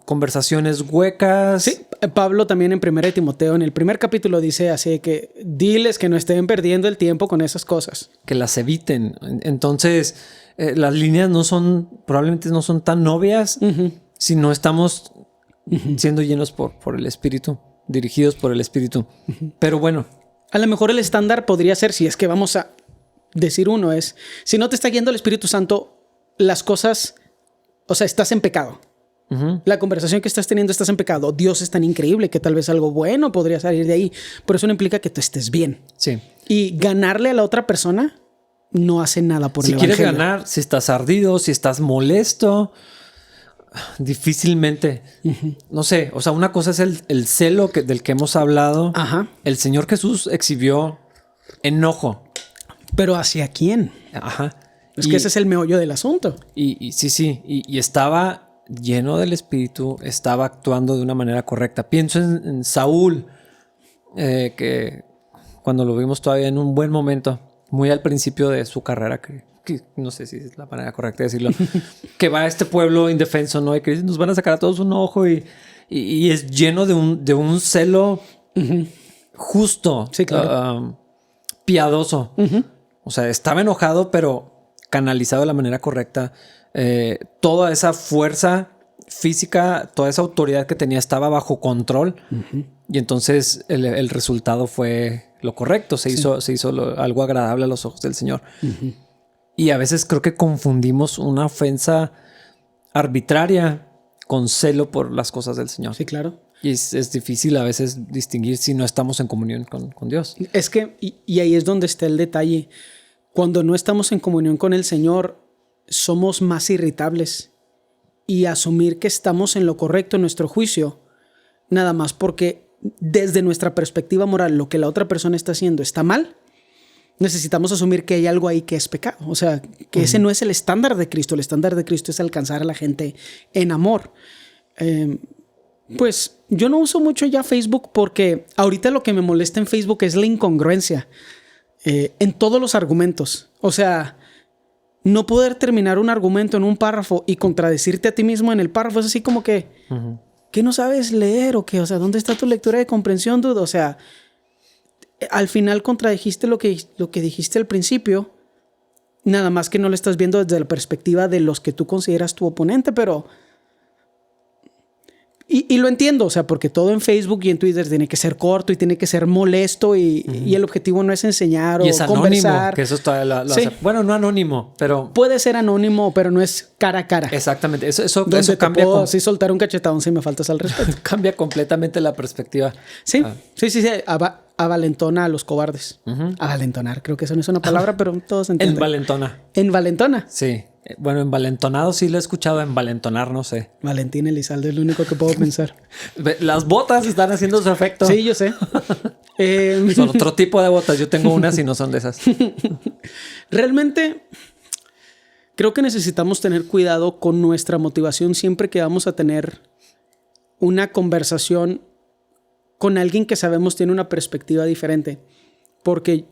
conversaciones huecas. Sí, Pablo también en 1 Timoteo, en el primer capítulo, dice así que diles que no estén perdiendo el tiempo con esas cosas. Que las eviten. Entonces, las líneas probablemente no son tan obvias si no estamos siendo llenos por el Espíritu, dirigidos por el Espíritu. Pero bueno. A lo mejor el estándar podría ser, si es que vamos a decir uno, es, si no te está guiando el Espíritu Santo, las cosas, o sea, estás en pecado. La conversación que estás teniendo, estás en pecado. Dios es tan increíble que tal vez algo bueno podría salir de ahí, pero eso no implica que tú estés bien. Sí. Y ganarle a la otra persona no hace nada por el evangelio. Si quieres ganar, si estás ardido, si estás molesto, difícilmente. No sé, o sea, una cosa es el celo del que hemos hablado. Ajá. El Señor Jesús exhibió enojo. ¿Pero hacia quién? Ajá. Es que ese es el meollo del asunto. Sí. Y estaba lleno del Espíritu, estaba actuando de una manera correcta. Pienso en Saúl, que cuando lo vimos todavía en un buen momento, muy al principio de su carrera, que no sé si es la manera correcta de decirlo, que va a este pueblo indefenso, ¿no? Y que nos van a sacar a todos un ojo y es lleno de un celo justo, sí, claro. Piadoso. O sea, estaba enojado, pero canalizado de la manera correcta. Toda esa fuerza física, toda esa autoridad que tenía estaba bajo control. Y entonces el resultado fue lo correcto. Se hizo algo agradable a los ojos del Señor. Y a veces creo que confundimos una ofensa arbitraria con celo por las cosas del Señor. Sí, claro. Y es difícil a veces distinguir si no estamos en comunión con Dios. Es que, y ahí es donde está el detalle. Cuando no estamos en comunión con el Señor, somos más irritables. Y asumir que estamos en lo correcto en nuestro juicio, nada más porque desde nuestra perspectiva moral lo que la otra persona está haciendo está mal, necesitamos asumir que hay algo ahí que es pecado. O sea, que ese no es el estándar de Cristo. El estándar de Cristo es alcanzar a la gente en amor. Pues yo no uso mucho ya Facebook porque ahorita lo que me molesta en Facebook es la incongruencia en todos los argumentos. O sea, no poder terminar un argumento en un párrafo y contradecirte a ti mismo en el párrafo es así como que, ¿qué no sabes leer o qué? O sea, ¿dónde está tu lectura de comprensión, dude? O sea, al final contradijiste lo que dijiste al principio, nada más que no lo estás viendo desde la perspectiva de los que tú consideras tu oponente, pero... Y lo entiendo, o sea, porque todo en Facebook y en Twitter tiene que ser corto y tiene que ser molesto y el objetivo no es enseñar o y es conversar. Anónimo, que eso está lo hace. Bueno, no anónimo, pero... Puede ser anónimo, pero no es cara a cara. Exactamente, eso Donde cambia. Puedo así soltar un cachetadón si me faltas al respeto. Cambia completamente la perspectiva. Sí, sí. Avalentona a los cobardes. Avalentonar, creo que eso no es una palabra, pero todos entienden. Envalentona. Envalentona. Sí. Bueno, envalentonado sí lo he escuchado, envalentonar no sé. Valentín Elizalde es lo único que puedo pensar. Las botas están haciendo su efecto. Sí, yo sé. Son otro tipo de botas. Yo tengo unas y no son de esas. Realmente creo que necesitamos tener cuidado con nuestra motivación siempre que vamos a tener una conversación con alguien que sabemos tiene una perspectiva diferente. Porque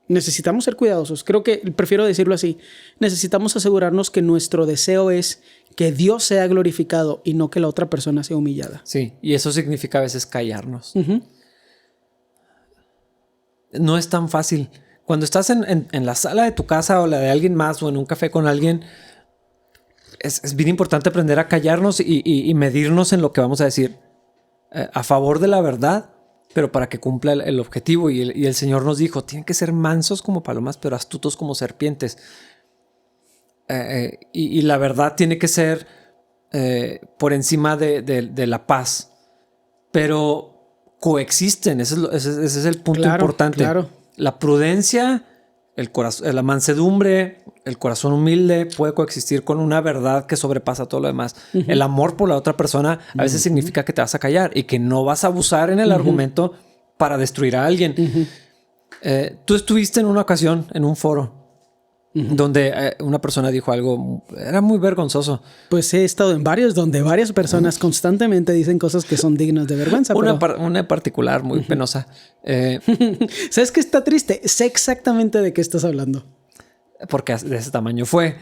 necesitamos ser cuidadosos. Creo que prefiero decirlo así. Necesitamos asegurarnos que nuestro deseo es que Dios sea glorificado y no que la otra persona sea humillada. Sí, y eso significa a veces callarnos. No es tan fácil. Cuando estás en la sala de tu casa o la de alguien más o en un café con alguien, es bien importante aprender a callarnos y medirnos en lo que vamos a decir a favor de la verdad, pero para que cumpla el objetivo. Y el Señor nos dijo, tienen que ser mansos como palomas, pero astutos como serpientes. Y la verdad tiene que ser por encima de la paz. Pero coexisten, ese es el punto importante. Claro. La prudencia, la mansedumbre, el corazón humilde puede coexistir con una verdad que sobrepasa todo lo demás. El amor por la otra persona a veces significa que te vas a callar y que no vas a abusar en el argumento para destruir a alguien. Tú estuviste en una ocasión en un foro donde una persona dijo algo, era muy vergonzoso. Pues he estado en varios donde varias personas constantemente dicen cosas que son dignas de vergüenza. Una en particular muy penosa. ¿Sabes qué está triste? Sé exactamente de qué estás hablando. Porque de ese tamaño fue.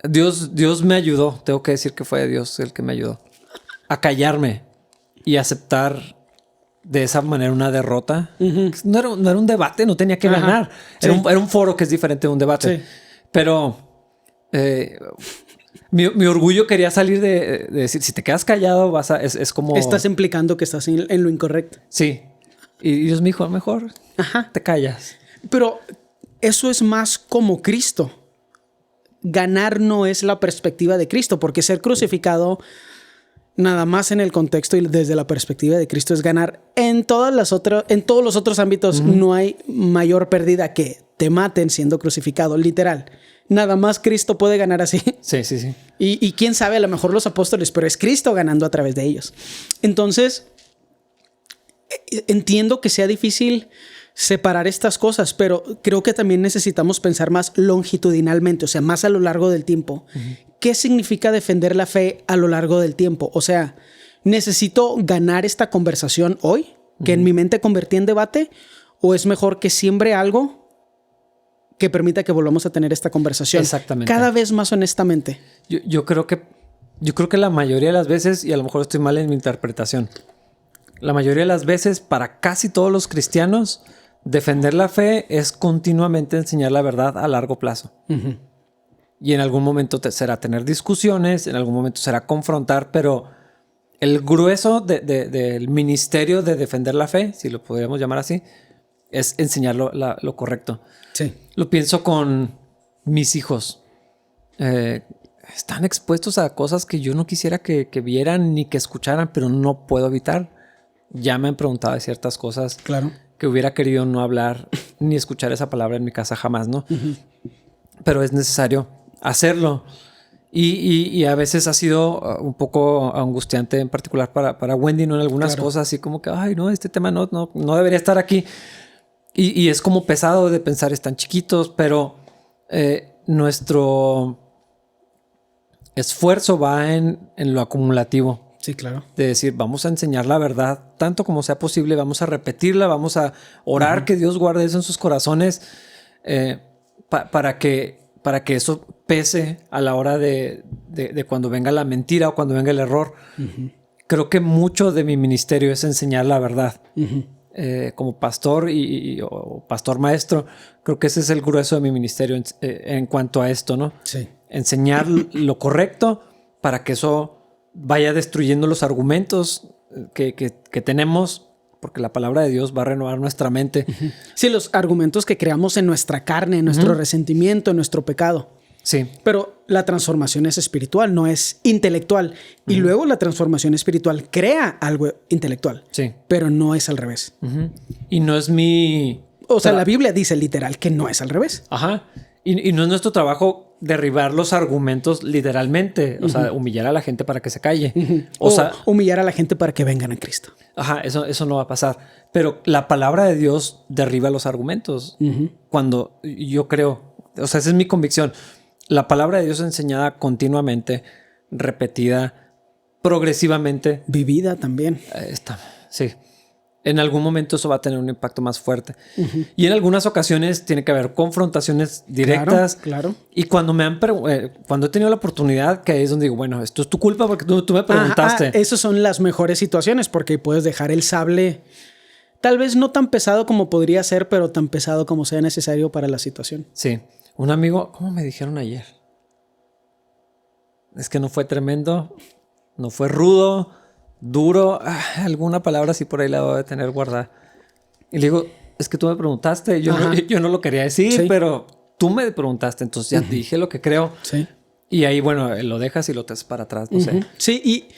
Dios me ayudó. Tengo que decir que fue Dios el que me ayudó a callarme y aceptar de esa manera una derrota. No era un debate, no tenía que ganar. Sí. Era un foro que es diferente de un debate. Sí. Pero mi orgullo quería salir de decir, si te quedas callado, es como... Estás implicando que estás en lo incorrecto. Sí. Y Dios me dijo, mejor te callas. Pero eso es más como Cristo. Ganar no es la perspectiva de Cristo, porque ser crucificado, nada más en el contexto y desde la perspectiva de Cristo, es ganar. En todos los otros ámbitos no hay mayor pérdida que te maten siendo crucificado, literal. Nada más Cristo puede ganar así. Sí. Y quién sabe, a lo mejor los apóstoles, pero es Cristo ganando a través de ellos. Entonces, entiendo que sea difícil separar estas cosas, pero creo que también necesitamos pensar más longitudinalmente, o sea, más a lo largo del tiempo. ¿Qué significa defender la fe a lo largo del tiempo? O sea, ¿necesito ganar esta conversación hoy, que en mi mente convertí en debate? ¿O es mejor que siembre algo que permita que volvamos a tener esta conversación? Exactamente. Cada vez más honestamente. Yo creo que la mayoría de las veces, y a lo mejor estoy mal en mi interpretación, la mayoría de las veces para casi todos los cristianos, defender la fe es continuamente enseñar la verdad a largo plazo. Y en algún momento será tener discusiones, en algún momento será confrontar, pero el grueso del ministerio de defender la fe, si lo podríamos llamar así, es enseñar lo correcto. Sí. Lo pienso con mis hijos. Están expuestos a cosas que yo no quisiera que vieran ni que escucharan, pero no puedo evitar. Ya me han preguntado de ciertas cosas. Claro. Que hubiera querido no hablar ni escuchar esa palabra en mi casa jamás, ¿no? Pero es necesario hacerlo. Y a veces ha sido un poco angustiante, en particular para Wendy, ¿no? En algunas cosas, así como que, ay, no, este tema no debería estar aquí. Y es como pesado de pensar, están chiquitos, pero nuestro esfuerzo va en lo acumulativo. Sí, claro. De decir, vamos a enseñar la verdad tanto como sea posible, vamos a repetirla, vamos a orar que Dios guarde eso en sus corazones para que eso pese a la hora de cuando venga la mentira o cuando venga el error. Creo que mucho de mi ministerio es enseñar la verdad. Como pastor o pastor maestro, creo que ese es el grueso de mi ministerio en cuanto a esto, ¿no? Sí. Enseñar lo correcto para que eso vaya destruyendo los argumentos que tenemos, porque la palabra de Dios va a renovar nuestra mente. Sí, los argumentos que creamos en nuestra carne, en nuestro resentimiento, en nuestro pecado. Sí. Pero la transformación es espiritual, no es intelectual. Y luego la transformación espiritual crea algo intelectual. Sí. Pero no es al revés. Y no es mi... O sea, la Biblia dice literal que no es al revés. Ajá. Y no es nuestro trabajo derribar los argumentos literalmente. O sea, humillar a la gente para que se calle. O sea, humillar a la gente para que vengan a Cristo. Ajá, eso no va a pasar. Pero la palabra de Dios derriba los argumentos. Cuando yo creo, o sea, esa es mi convicción. La palabra de Dios enseñada continuamente, repetida, progresivamente. Vivida también. Sí. En algún momento eso va a tener un impacto más fuerte. Y en algunas ocasiones tiene que haber confrontaciones directas. Claro. Y cuando cuando he tenido la oportunidad, que ahí es donde digo, bueno, esto es tu culpa porque tú me preguntaste. Esas son las mejores situaciones porque puedes dejar el sable, tal vez no tan pesado como podría ser, pero tan pesado como sea necesario para la situación. Sí. Un amigo, ¿cómo me dijeron ayer? Es que no fue tremendo, no fue rudo, duro, alguna palabra así por ahí la voy a tener guardada. Y le digo, es que tú me preguntaste, yo no lo quería decir, pero tú me preguntaste, entonces ya te dije lo que creo. Sí. Y ahí, bueno, lo dejas y lo te haces para atrás, no sé. Sí,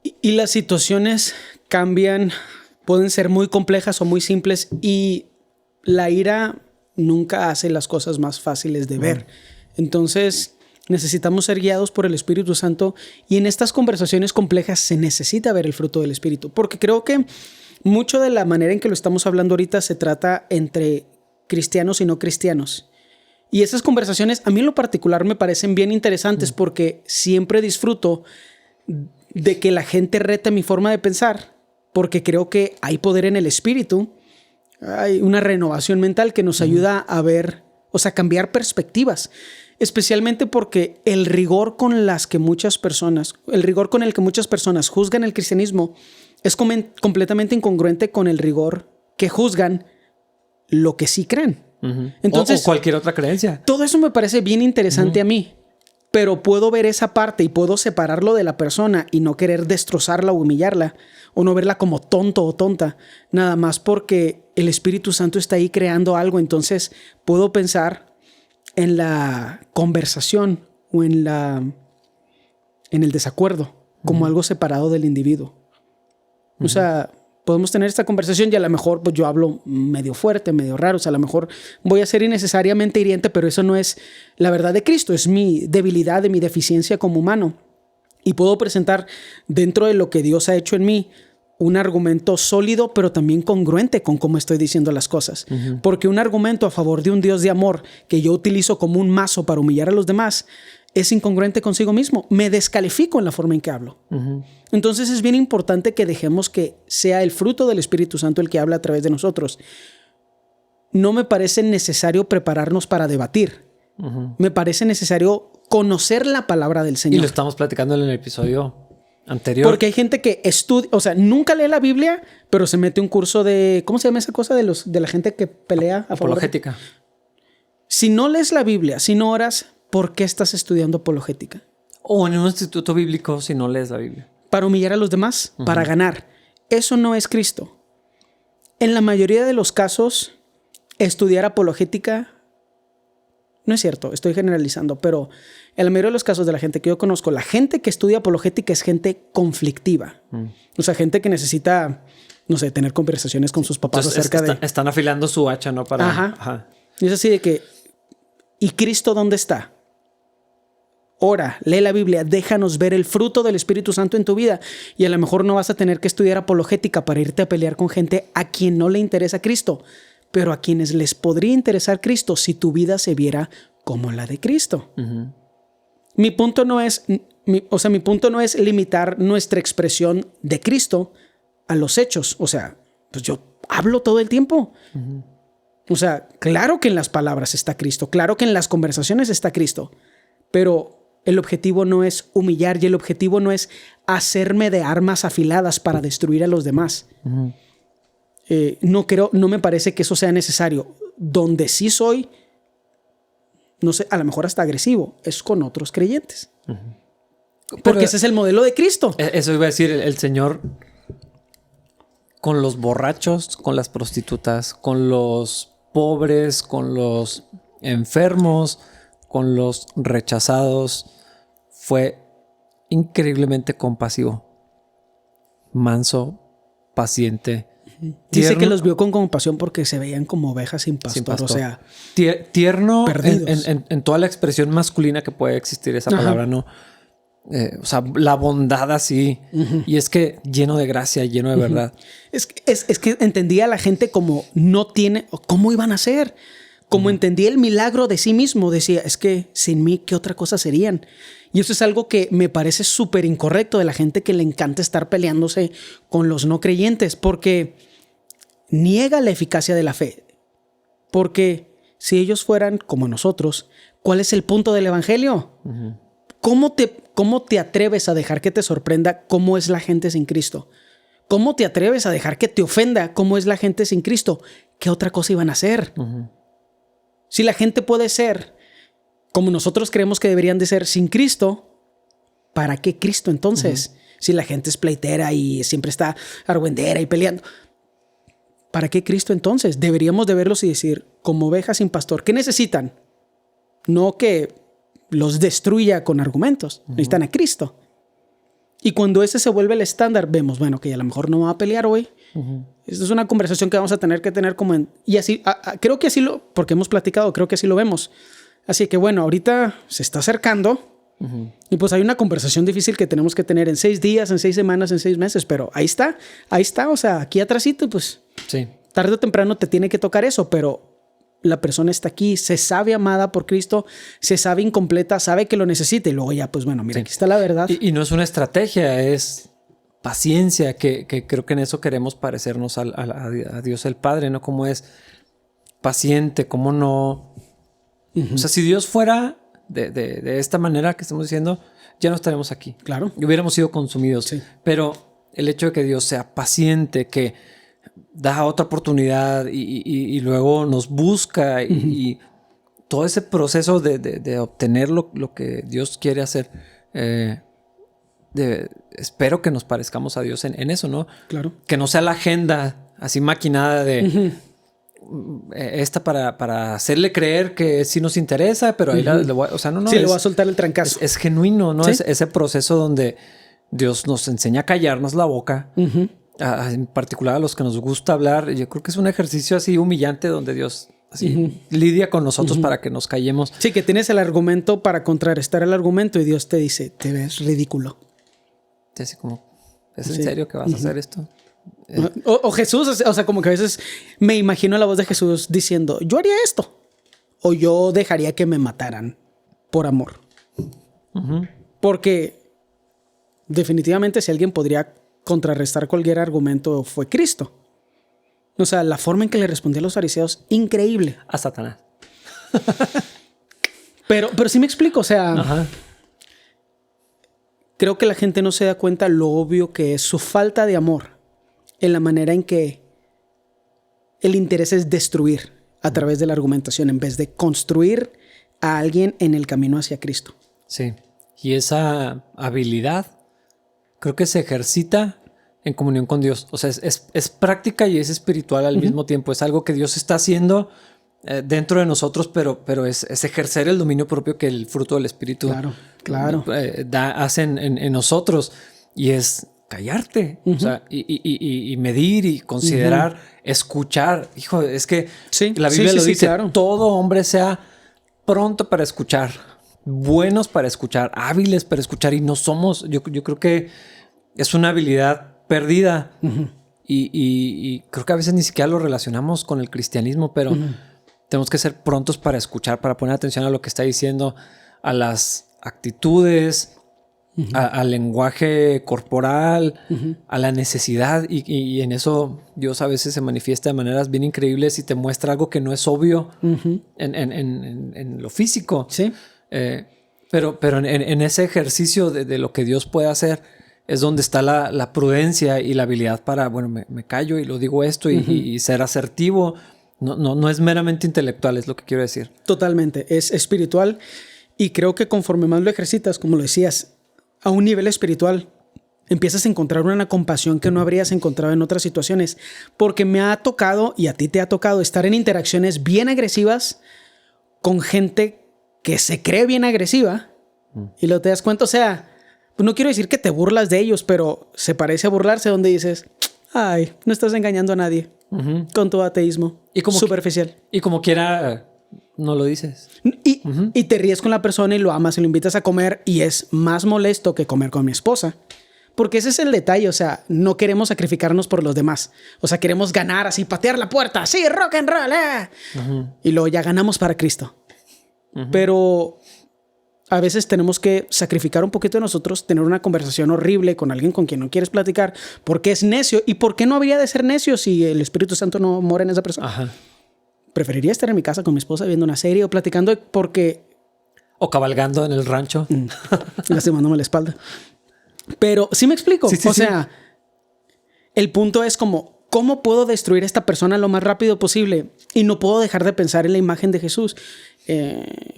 y las situaciones cambian, pueden ser muy complejas o muy simples y la ira nunca hace las cosas más fáciles de ver. Entonces necesitamos ser guiados por el Espíritu Santo y en estas conversaciones complejas se necesita ver el fruto del Espíritu, porque creo que mucho de la manera en que lo estamos hablando ahorita se trata entre cristianos y no cristianos. Y esas conversaciones a mí en lo particular me parecen bien interesantes porque siempre disfruto de que la gente rete mi forma de pensar, porque creo que hay poder en el Espíritu. Hay una renovación mental que nos ayuda a ver, o sea, cambiar perspectivas, especialmente porque el rigor con el que muchas personas juzgan el cristianismo es completamente incongruente con el rigor que juzgan lo que sí creen. Entonces, o cualquier otra creencia. Todo eso me parece bien interesante a mí, pero puedo ver esa parte y puedo separarlo de la persona y no querer destrozarla o humillarla o no verla como tonto o tonta, nada más porque el Espíritu Santo está ahí creando algo. Entonces puedo pensar en la conversación o en el desacuerdo como algo separado del individuo. O sea, podemos tener esta conversación y a lo mejor pues, yo hablo medio fuerte, medio raro. O sea, a lo mejor voy a ser innecesariamente hiriente, pero eso no es la verdad de Cristo. Es mi debilidad, de mi deficiencia como humano. Y puedo presentar dentro de lo que Dios ha hecho en mí un argumento sólido, pero también congruente con cómo estoy diciendo las cosas. Porque un argumento a favor de un Dios de amor que yo utilizo como un mazo para humillar a los demás es incongruente consigo mismo. Me descalifico en la forma en que hablo. Entonces es bien importante que dejemos que sea el fruto del Espíritu Santo el que habla a través de nosotros. No me parece necesario prepararnos para debatir. Me parece necesario conocer la palabra del Señor. Y lo estamos platicando en el episodio anterior. Porque hay gente que estudia, o sea, nunca lee la Biblia, pero se mete un curso de, ¿cómo se llama esa cosa de la gente que pelea a favor? Apologética. Si no lees la Biblia, si no oras, ¿por qué estás estudiando apologética? O en un instituto bíblico si no lees la Biblia. Para humillar a los demás, para ganar. Eso no es Cristo. En la mayoría de los casos, estudiar apologética, no es cierto, estoy generalizando, pero en la mayoría de los casos de la gente que yo conozco, la gente que estudia apologética es gente conflictiva. O sea, gente que necesita, no sé, tener conversaciones con sus papás. Entonces, acerca de... Están afilando su hacha, ¿no? Para... Ajá. Y es así de que, ¿y Cristo dónde está? Ora, lee la Biblia, déjanos ver el fruto del Espíritu Santo en tu vida. Y a lo mejor no vas a tener que estudiar apologética para irte a pelear con gente a quien no le interesa Cristo, pero a quienes les podría interesar Cristo si tu vida se viera como la de Cristo. Mi punto no es, mi punto no es limitar nuestra expresión de Cristo a los hechos. O sea, pues yo hablo todo el tiempo. O sea, claro que en las palabras está Cristo, claro que en las conversaciones está Cristo, pero el objetivo no es humillar y el objetivo no es hacerme de armas afiladas para destruir a los demás. No me parece que eso sea necesario. Donde sí soy, no sé, a lo mejor hasta agresivo, es con otros creyentes. Porque ese es el modelo de Cristo. Eso iba a decir el Señor con los borrachos, con las prostitutas, con los pobres, con los enfermos, con los rechazados. Fue increíblemente compasivo, manso, paciente. Dice que los vio con compasión porque se veían como ovejas sin pastor. O sea, tierno perdidos. En toda la expresión masculina que puede existir esa palabra, ¿no? O sea, la bondad así. Y es que lleno de gracia, lleno de verdad. Es que entendía a la gente como no tiene... ¿Cómo iban a ser? Como entendía el milagro de sí mismo. Decía, es que sin mí, ¿qué otra cosa serían? Y eso es algo que me parece súper incorrecto de la gente que le encanta estar peleándose con los no creyentes, porque niega la eficacia de la fe. Porque si ellos fueran como nosotros, ¿cuál es el punto del evangelio? ¿Cómo te atreves a dejar que te sorprenda cómo es la gente sin Cristo? ¿Cómo te atreves a dejar que te ofenda cómo es la gente sin Cristo? ¿Qué otra cosa iban a hacer? Si la gente puede ser como nosotros creemos que deberían de ser sin Cristo, ¿para qué Cristo entonces? Si la gente es pleitera y siempre está argüendera y peleando, ¿para qué Cristo entonces? Deberíamos de verlos y decir, como ovejas sin pastor, ¿qué necesitan? No que los destruya con argumentos, necesitan a Cristo. Y cuando ese se vuelve el estándar, vemos, bueno, que a lo mejor no va a pelear hoy. Esta es una conversación que vamos a tener que tener como y así, creo que así porque hemos platicado, creo que así lo vemos. Así que bueno, ahorita se está acercando y pues hay una conversación difícil que tenemos que tener en 6 días, en 6 semanas, en 6 meses, pero ahí está, o sea, aquí atrásito, pues sí. Tarde o temprano te tiene que tocar eso, pero la persona está aquí, se sabe amada por Cristo, se sabe incompleta, sabe que lo necesita y luego ya, pues bueno, mira, aquí está la verdad. Y no es una estrategia, es paciencia, que creo que en eso queremos parecernos a Dios el Padre, ¿no? Como es paciente, cómo no... O sea, si Dios fuera de esta manera que estamos diciendo, ya no estaríamos aquí. Claro. Y hubiéramos sido consumidos. Sí. Pero el hecho de que Dios sea paciente, que da otra oportunidad y luego nos busca y todo ese proceso de obtener lo que Dios quiere hacer, espero que nos parezcamos a Dios en eso, ¿no? Claro. Que no sea la agenda así maquinada de... esta para hacerle creer que sí nos interesa, pero ahí le voy, o sea, no. Sí, le voy a soltar el trancazo. Es genuino, ¿no? ¿Sí? Es ese proceso donde Dios nos enseña a callarnos la boca, en particular a los que nos gusta hablar. Yo creo que es un ejercicio así humillante donde Dios así lidia con nosotros para que nos callemos. Sí, que tienes el argumento para contrarrestar el argumento y Dios te dice, te ves ridículo. Así como, ¿es en serio que vas a hacer esto? O Jesús, o sea, como que a veces me imagino la voz de Jesús diciendo, yo haría esto. O yo dejaría que me mataran por amor. Porque definitivamente si alguien podría contrarrestar cualquier argumento fue Cristo. O sea, la forma en que le respondía a los fariseos, increíble. A Satanás. pero sí me explico, o sea... Creo que la gente no se da cuenta lo obvio que es su falta de amor en la manera en que el interés es destruir a través de la argumentación en vez de construir a alguien en el camino hacia Cristo. Sí, y esa habilidad creo que se ejercita en comunión con Dios. O sea, es práctica y es espiritual al mismo tiempo. Es algo que Dios está haciendo dentro de nosotros, pero es ejercer el dominio propio que el fruto del Espíritu hace en nosotros. Y es callarte, o sea, y medir y considerar, escuchar. Hijo, es que la Biblia lo dice, claro. Todo hombre sea pronto para escuchar, buenos para escuchar, hábiles para escuchar, y no somos, yo creo que es una habilidad perdida y creo que a veces ni siquiera lo relacionamos con el cristianismo, pero tenemos que ser prontos para escuchar, para poner atención a lo que está diciendo, a las actitudes, al lenguaje corporal, a la necesidad. Y en eso Dios a veces se manifiesta de maneras bien increíbles y te muestra algo que no es obvio en lo físico. Sí. Pero en ese ejercicio de lo que Dios puede hacer es donde está la prudencia y la habilidad para, bueno, me callo y lo digo esto y ser asertivo. No es meramente intelectual, es lo que quiero decir. Totalmente, es espiritual y creo que conforme más lo ejercitas, como lo decías, a un nivel espiritual, empiezas a encontrar una compasión que no habrías encontrado en otras situaciones, porque me ha tocado, y a ti te ha tocado, estar en interacciones bien agresivas con gente que se cree bien agresiva y luego te das cuenta, o sea, no quiero decir que te burlas de ellos, pero se parece a burlarse donde dices, ay, no estás engañando a nadie con tu ateísmo superficial. Y como quiera, no lo dices. Y te ríes con la persona y lo amas y lo invitas a comer y es más molesto que comer con mi esposa. Porque ese es el detalle, o sea, no queremos sacrificarnos por los demás. O sea, queremos ganar así, patear la puerta, sí, rock and roll, y luego ya ganamos para Cristo. Pero a veces tenemos que sacrificar un poquito de nosotros, tener una conversación horrible con alguien con quien no quieres platicar porque es necio. ¿Y por qué no habría de ser necio si el Espíritu Santo no mora en esa persona? Ajá. Preferiría estar en mi casa con mi esposa viendo una serie o platicando porque... O cabalgando en el rancho. Lastimándome la espalda. Pero sí me explico. Sí, o sea, el punto es como, ¿cómo puedo destruir a esta persona lo más rápido posible? Y no puedo dejar de pensar en la imagen de Jesús.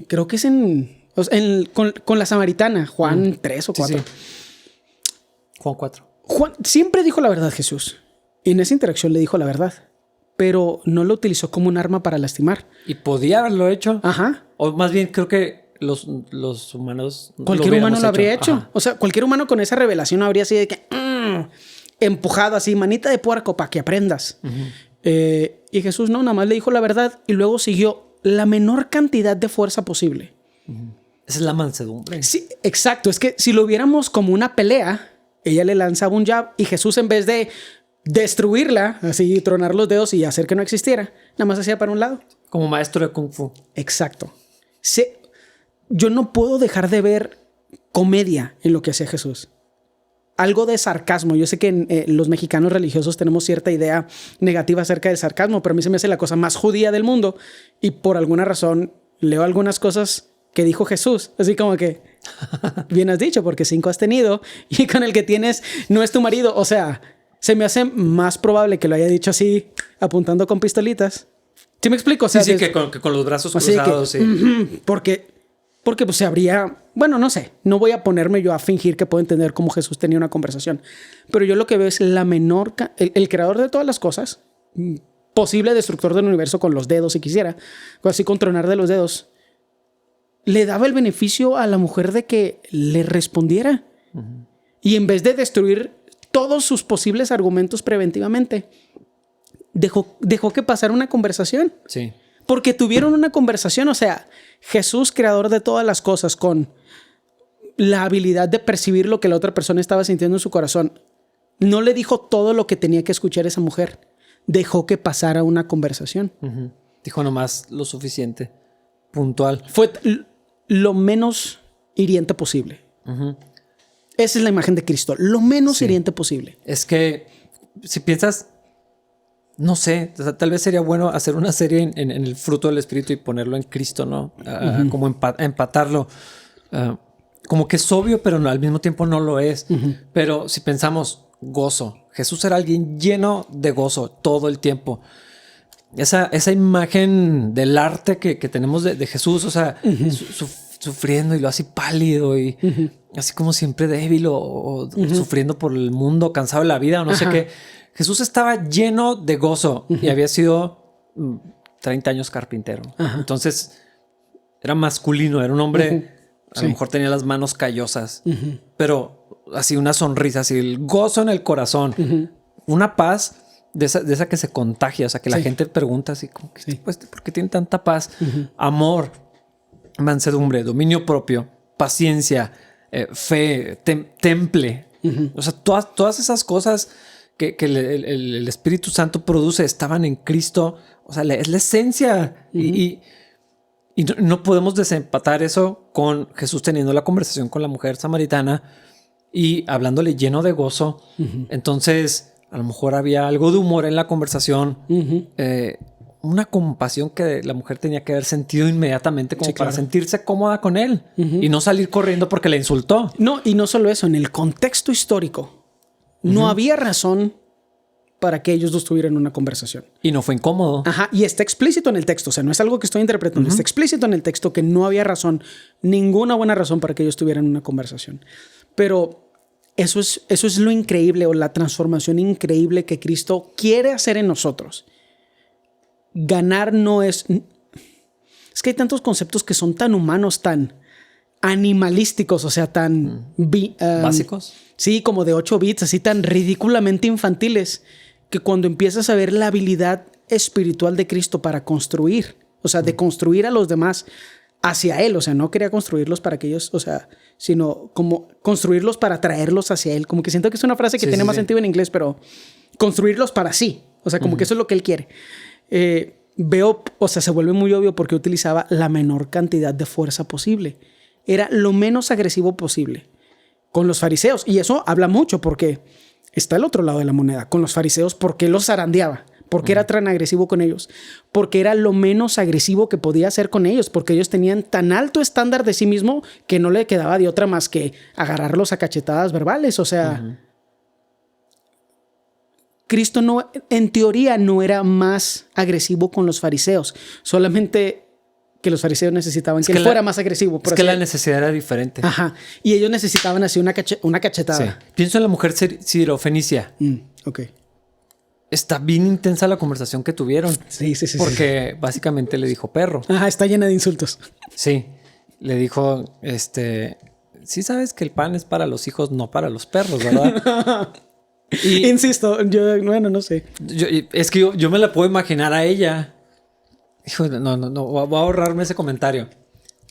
Creo que es con la samaritana, Juan 3 o 4. Sí. Juan 4. Juan siempre dijo la verdad, Jesús. Y en esa interacción le dijo la verdad. Pero no lo utilizó como un arma para lastimar. ¿Y podía haberlo hecho? Ajá. O más bien creo que los humanos... Cualquier humano lo habría hecho. Ajá. O sea, cualquier humano con esa revelación habría sido de que... empujado así, manita de puerco para que aprendas. Y Jesús no, nada más le dijo la verdad y luego siguió la menor cantidad de fuerza posible. Esa es la mansedumbre. Sí, exacto. Es que si lo viéramos como una pelea, ella le lanzaba un jab y Jesús, en vez de destruirla, así tronar los dedos y hacer que no existiera, nada más hacía para un lado. Como maestro de Kung Fu. Exacto. Yo no puedo dejar de ver comedia en lo que hacía Jesús. Algo de sarcasmo. Yo sé que los mexicanos religiosos tenemos cierta idea negativa acerca del sarcasmo, pero a mí se me hace la cosa más judía del mundo y por alguna razón leo algunas cosas que dijo Jesús. Así como que, bien has dicho, porque 5 has tenido y con el que tienes no es tu marido. O sea, se me hace más probable que lo haya dicho así, apuntando con pistolitas. ¿Sí me explico? O sea, sí, que con los brazos cruzados. Que, sí. Porque pues se habría... Bueno, no sé. No voy a ponerme yo a fingir que puedo entender cómo Jesús tenía una conversación. Pero yo lo que veo es la menor... El creador de todas las cosas, posible destructor del universo con los dedos si quisiera, así con tronar de los dedos, le daba el beneficio a la mujer de que le respondiera. Y en vez de destruir todos sus posibles argumentos preventivamente, dejó que pasara una conversación. Sí. Porque tuvieron una conversación. O sea, Jesús, creador de todas las cosas, con la habilidad de percibir lo que la otra persona estaba sintiendo en su corazón, no le dijo todo lo que tenía que escuchar esa mujer. Dejó que pasara una conversación. Dijo nomás lo suficiente. Puntual. Fue lo menos hiriente posible. Esa es la imagen de Cristo. Lo menos hiriente posible. Es que si piensas... No sé, tal vez sería bueno hacer una serie en el fruto del Espíritu y ponerlo en Cristo, ¿no? Como empatarlo. Como que es obvio, pero al mismo tiempo no lo es. Pero si pensamos, gozo. Jesús era alguien lleno de gozo todo el tiempo. Esa imagen del arte que tenemos de Jesús, o sea, sufriendo y lo así pálido y así como siempre débil o sufriendo por el mundo, cansado de la vida o no sé qué. Jesús estaba lleno de gozo y había sido 30 años carpintero. Entonces era masculino, era un hombre, a lo mejor tenía las manos callosas, pero así una sonrisa, así el gozo en el corazón, una paz de esa que se contagia, o sea, que la gente pregunta así como, ¿por qué tiene tanta paz? Amor, mansedumbre, dominio propio, paciencia, fe, temple. O sea, todas esas cosas que el Espíritu Santo produce estaban en Cristo. O sea, es la esencia. Y no podemos desempatar eso con Jesús teniendo la conversación con la mujer samaritana y hablándole lleno de gozo. Entonces, a lo mejor había algo de humor en la conversación, una compasión que la mujer tenía que haber sentido inmediatamente como para sentirse cómoda con él y no salir corriendo porque le insultó. No, y no solo eso, en el contexto histórico no había razón para que ellos dos tuvieran una conversación. Y no fue incómodo. Ajá, y está explícito en el texto, o sea, no es algo que estoy interpretando, está explícito en el texto que no había razón, ninguna buena razón para que ellos tuvieran una conversación. Pero eso es lo increíble o la transformación increíble que Cristo quiere hacer en nosotros. Ganar no es... Es que hay tantos conceptos que son tan humanos, tan animalísticos, o sea, tan... ¿Básicos? Sí, como de 8 bits, así tan ridículamente infantiles, que cuando empiezas a ver la habilidad espiritual de Cristo para construir, o sea, de construir a los demás hacia Él, o sea, no quería construirlos para que ellos, o sea, sino como construirlos para traerlos hacia Él. Como que siento que es una frase que tiene más sentido en inglés, pero construirlos para sí, o sea, como que eso es lo que Él quiere. Veo, o sea, se vuelve muy obvio porque utilizaba la menor cantidad de fuerza posible. Era lo menos agresivo posible con los fariseos. Y eso habla mucho porque está el otro lado de la moneda. Con los fariseos, ¿por qué los zarandeaba? ¿Por qué era tan agresivo con ellos? Porque era lo menos agresivo que podía hacer con ellos. Porque ellos tenían tan alto estándar de sí mismo que no le quedaba de otra más que agarrarlos a cachetadas verbales. O sea... Cristo no, en teoría no era más agresivo con los fariseos, solamente que los fariseos necesitaban que él fuera más agresivo. Es que la necesidad era diferente. Ajá. Y ellos necesitaban así una cachetada. Sí. Pienso en la mujer sirofenicia. Ok. Está bien intensa la conversación que tuvieron. Sí. Porque básicamente le dijo perro. Ajá, está llena de insultos. Sí. Le dijo, sí sabes que el pan es para los hijos, no para los perros, ¿verdad? Y insisto, bueno, no sé. Es que yo me la puedo imaginar a ella. Hijo, no, voy a ahorrarme ese comentario.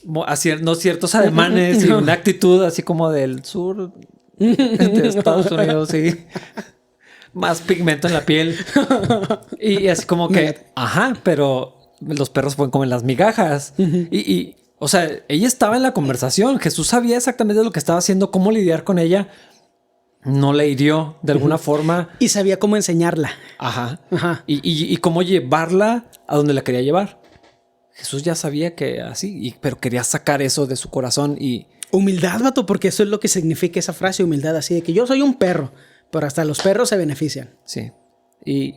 No ciertos ademanes y una actitud así como del sur de Estados Unidos, sí. Más pigmento en la piel. Y así como que, pero los perros pueden comer las migajas. O sea, ella estaba en la conversación. Jesús sabía exactamente lo que estaba haciendo, cómo lidiar con ella. No le hirió de alguna forma. Y sabía cómo enseñarla. Ajá. Y cómo llevarla a donde la quería llevar. Jesús ya sabía que así, pero quería sacar eso de su corazón y... Humildad, vato, porque eso es lo que significa esa frase, humildad, así de que yo soy un perro, pero hasta los perros se benefician. Sí. Y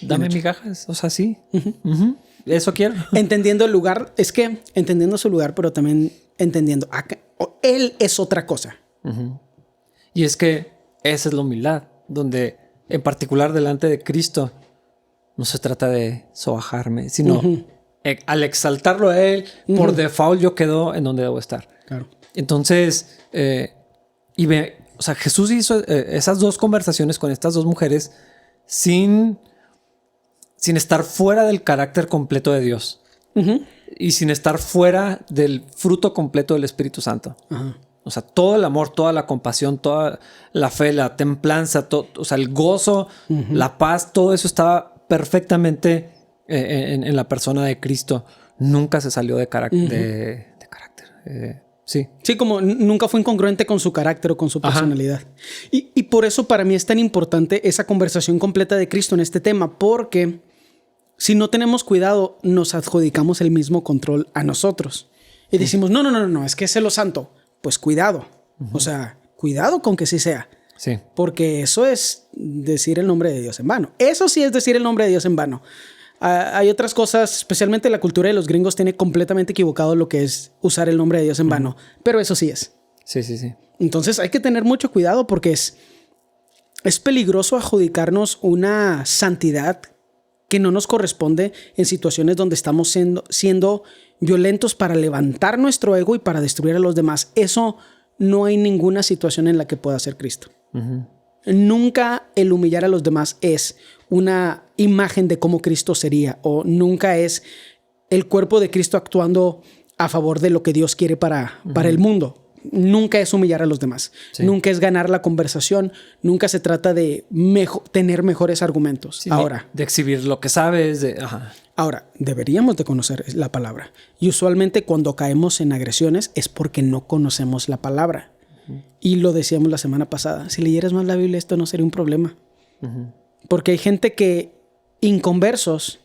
dame migajas, o sea, sí. Eso quiero. Entendiendo el lugar, entendiendo su lugar, pero también entendiendo, él es otra cosa. Y es que esa es la humildad, donde en particular delante de Cristo no se trata de sobajarme, sino al exaltarlo a Él, por default yo quedo en donde debo estar. Claro. Entonces, o sea, Jesús hizo esas dos conversaciones con estas dos mujeres sin estar fuera del carácter completo de Dios y sin estar fuera del fruto completo del Espíritu Santo. O sea, todo el amor, toda la compasión, toda la fe, la templanza, o sea, el gozo, la paz, todo eso estaba perfectamente en la persona de Cristo. Nunca se salió de carácter. Sí. Sí, como nunca fue incongruente con su carácter o con su personalidad. Y por eso para mí es tan importante esa conversación completa de Cristo en este tema, porque si no tenemos cuidado, nos adjudicamos el mismo control a nosotros. Y decimos, no, es que es lo santo. Pues cuidado. O sea, cuidado con que sí sea. Sí. Porque eso es decir el nombre de Dios en vano. Eso sí es decir el nombre de Dios en vano. Hay otras cosas, especialmente la cultura de los gringos tiene completamente equivocado lo que es usar el nombre de Dios en vano. Pero eso sí es. Sí. Entonces hay que tener mucho cuidado porque es peligroso adjudicarnos una santidad que no nos corresponde en situaciones donde estamos siendo violentos para levantar nuestro ego y para destruir a los demás. Eso no hay ninguna situación en la que pueda hacer Cristo. Nunca el humillar a los demás es una imagen de cómo Cristo sería, o nunca es el cuerpo de Cristo actuando a favor de lo que Dios quiere para el mundo. Nunca es humillar a los demás. Sí. Nunca es ganar la conversación. Nunca se trata de tener mejores argumentos. Sí, ahora. De exhibir lo que sabes. Ahora, deberíamos de conocer la palabra. Y usualmente cuando caemos en agresiones es porque no conocemos la palabra. Y lo decíamos la semana pasada. Si leyeras más la Biblia, esto no sería un problema. Porque hay gente que, inconversos,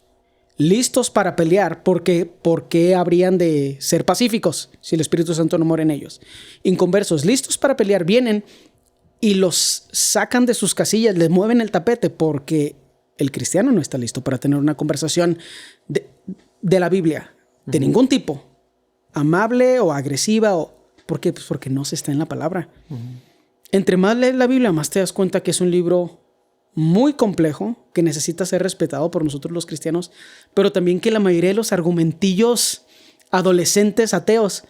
listos para pelear, ¿por qué habrían de ser pacíficos si el Espíritu Santo no mora en ellos? Inconversos, listos para pelear, vienen y los sacan de sus casillas, les mueven el tapete porque el cristiano no está listo para tener una conversación de la Biblia, de ningún tipo, amable o agresiva. ¿Por qué? Pues porque no se está en la palabra. Entre más lees la Biblia, más te das cuenta que es un libro muy complejo, que necesita ser respetado por nosotros los cristianos, pero también que la mayoría de los argumentillos adolescentes ateos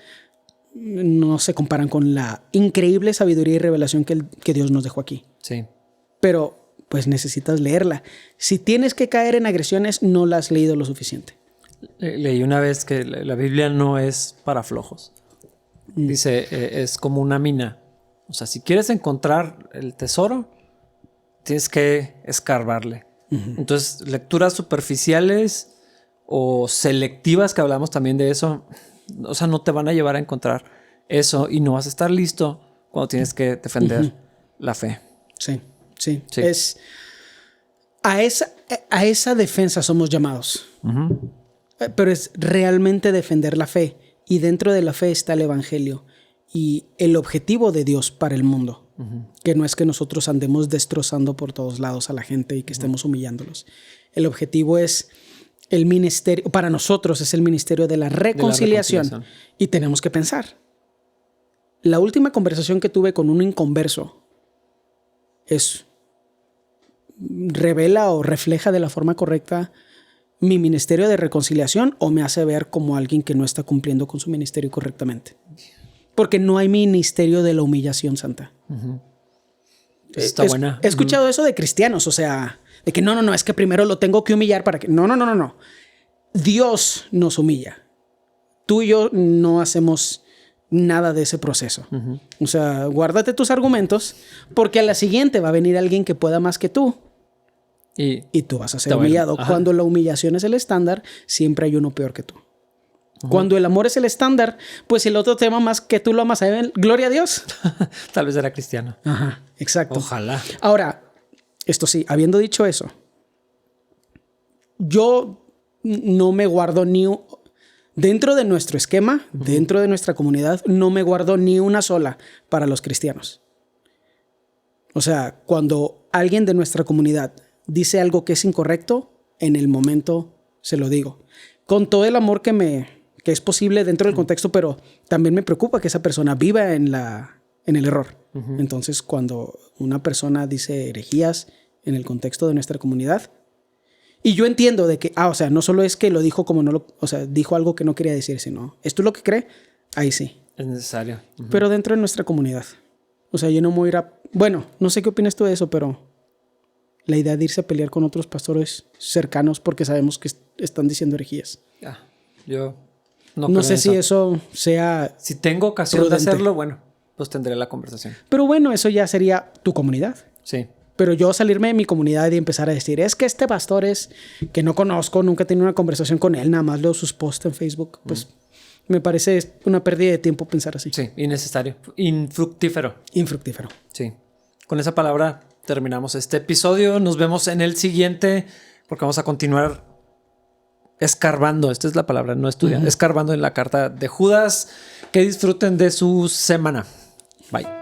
no se comparan con la increíble sabiduría y revelación que Dios nos dejó aquí. Sí. Pero pues necesitas leerla. Si tienes que caer en agresiones, no la has leído lo suficiente. Leí una vez que la Biblia no es para flojos. Dice, es como una mina. O sea, si quieres encontrar el tesoro, tienes que escarbarle. Entonces, lecturas superficiales o selectivas, que hablamos también de eso, o sea, no te van a llevar a encontrar eso y no vas a estar listo cuando tienes que defender la fe. Sí. Es a esa defensa somos llamados. Pero es realmente defender la fe. Y dentro de la fe está el evangelio y el objetivo de Dios para el mundo. Que no es que nosotros andemos destrozando por todos lados a la gente y que estemos humillándolos. El objetivo es el ministerio, para nosotros es el ministerio de la reconciliación. Y tenemos que pensar. La última conversación que tuve con un inconverso revela o refleja de la forma correcta mi ministerio de reconciliación o me hace ver como alguien que no está cumpliendo con su ministerio correctamente. Porque no hay ministerio de la humillación santa. Está buena. He escuchado eso de cristianos, o sea, de que no, es que primero lo tengo que humillar para que... No. Dios nos humilla. Tú y yo no hacemos nada de ese proceso. O sea, guárdate tus argumentos porque a la siguiente va a venir alguien que pueda más que tú. Y tú vas a ser humillado. Cuando la humillación es el estándar, siempre hay uno peor que tú. Cuando el amor es el estándar, pues el otro tema más que tú lo amas a él, gloria a Dios. Tal vez era cristiano. Exacto. Ojalá. Ahora, esto sí, habiendo dicho eso, yo no me guardo dentro de nuestro esquema, dentro de nuestra comunidad, no me guardo ni una sola para los cristianos. O sea, cuando alguien de nuestra comunidad dice algo que es incorrecto, en el momento se lo digo. Con todo el amor que es posible dentro del contexto, pero también me preocupa que esa persona viva en el error. Entonces, cuando una persona dice herejías en el contexto de nuestra comunidad, y yo entiendo de que, o sea, no solo es que lo dijo dijo algo que no quería decir, sino, ¿esto es lo que cree? Ahí sí. Es necesario. Pero dentro de nuestra comunidad. O sea, yo no me voy a ir a... Bueno, no sé qué opinas tú de eso, pero la idea de irse a pelear con otros pastores cercanos porque sabemos que están diciendo herejías. Yo no sé si eso sea... Si tengo ocasión prudente de hacerlo, bueno, pues tendré la conversación. Pero bueno, eso ya sería tu comunidad. Sí. Pero yo salirme de mi comunidad y empezar a decir, es que este pastor es que no conozco, nunca he tenido una conversación con él, nada más leo sus posts en Facebook, pues me parece una pérdida de tiempo pensar así. Sí, innecesario. Infructífero. Sí. Con esa palabra terminamos este episodio. Nos vemos en el siguiente porque vamos a continuar escarbando. Esta es la palabra, no estudiando. Escarbando en la carta de Judas. Que disfruten de su semana. Bye.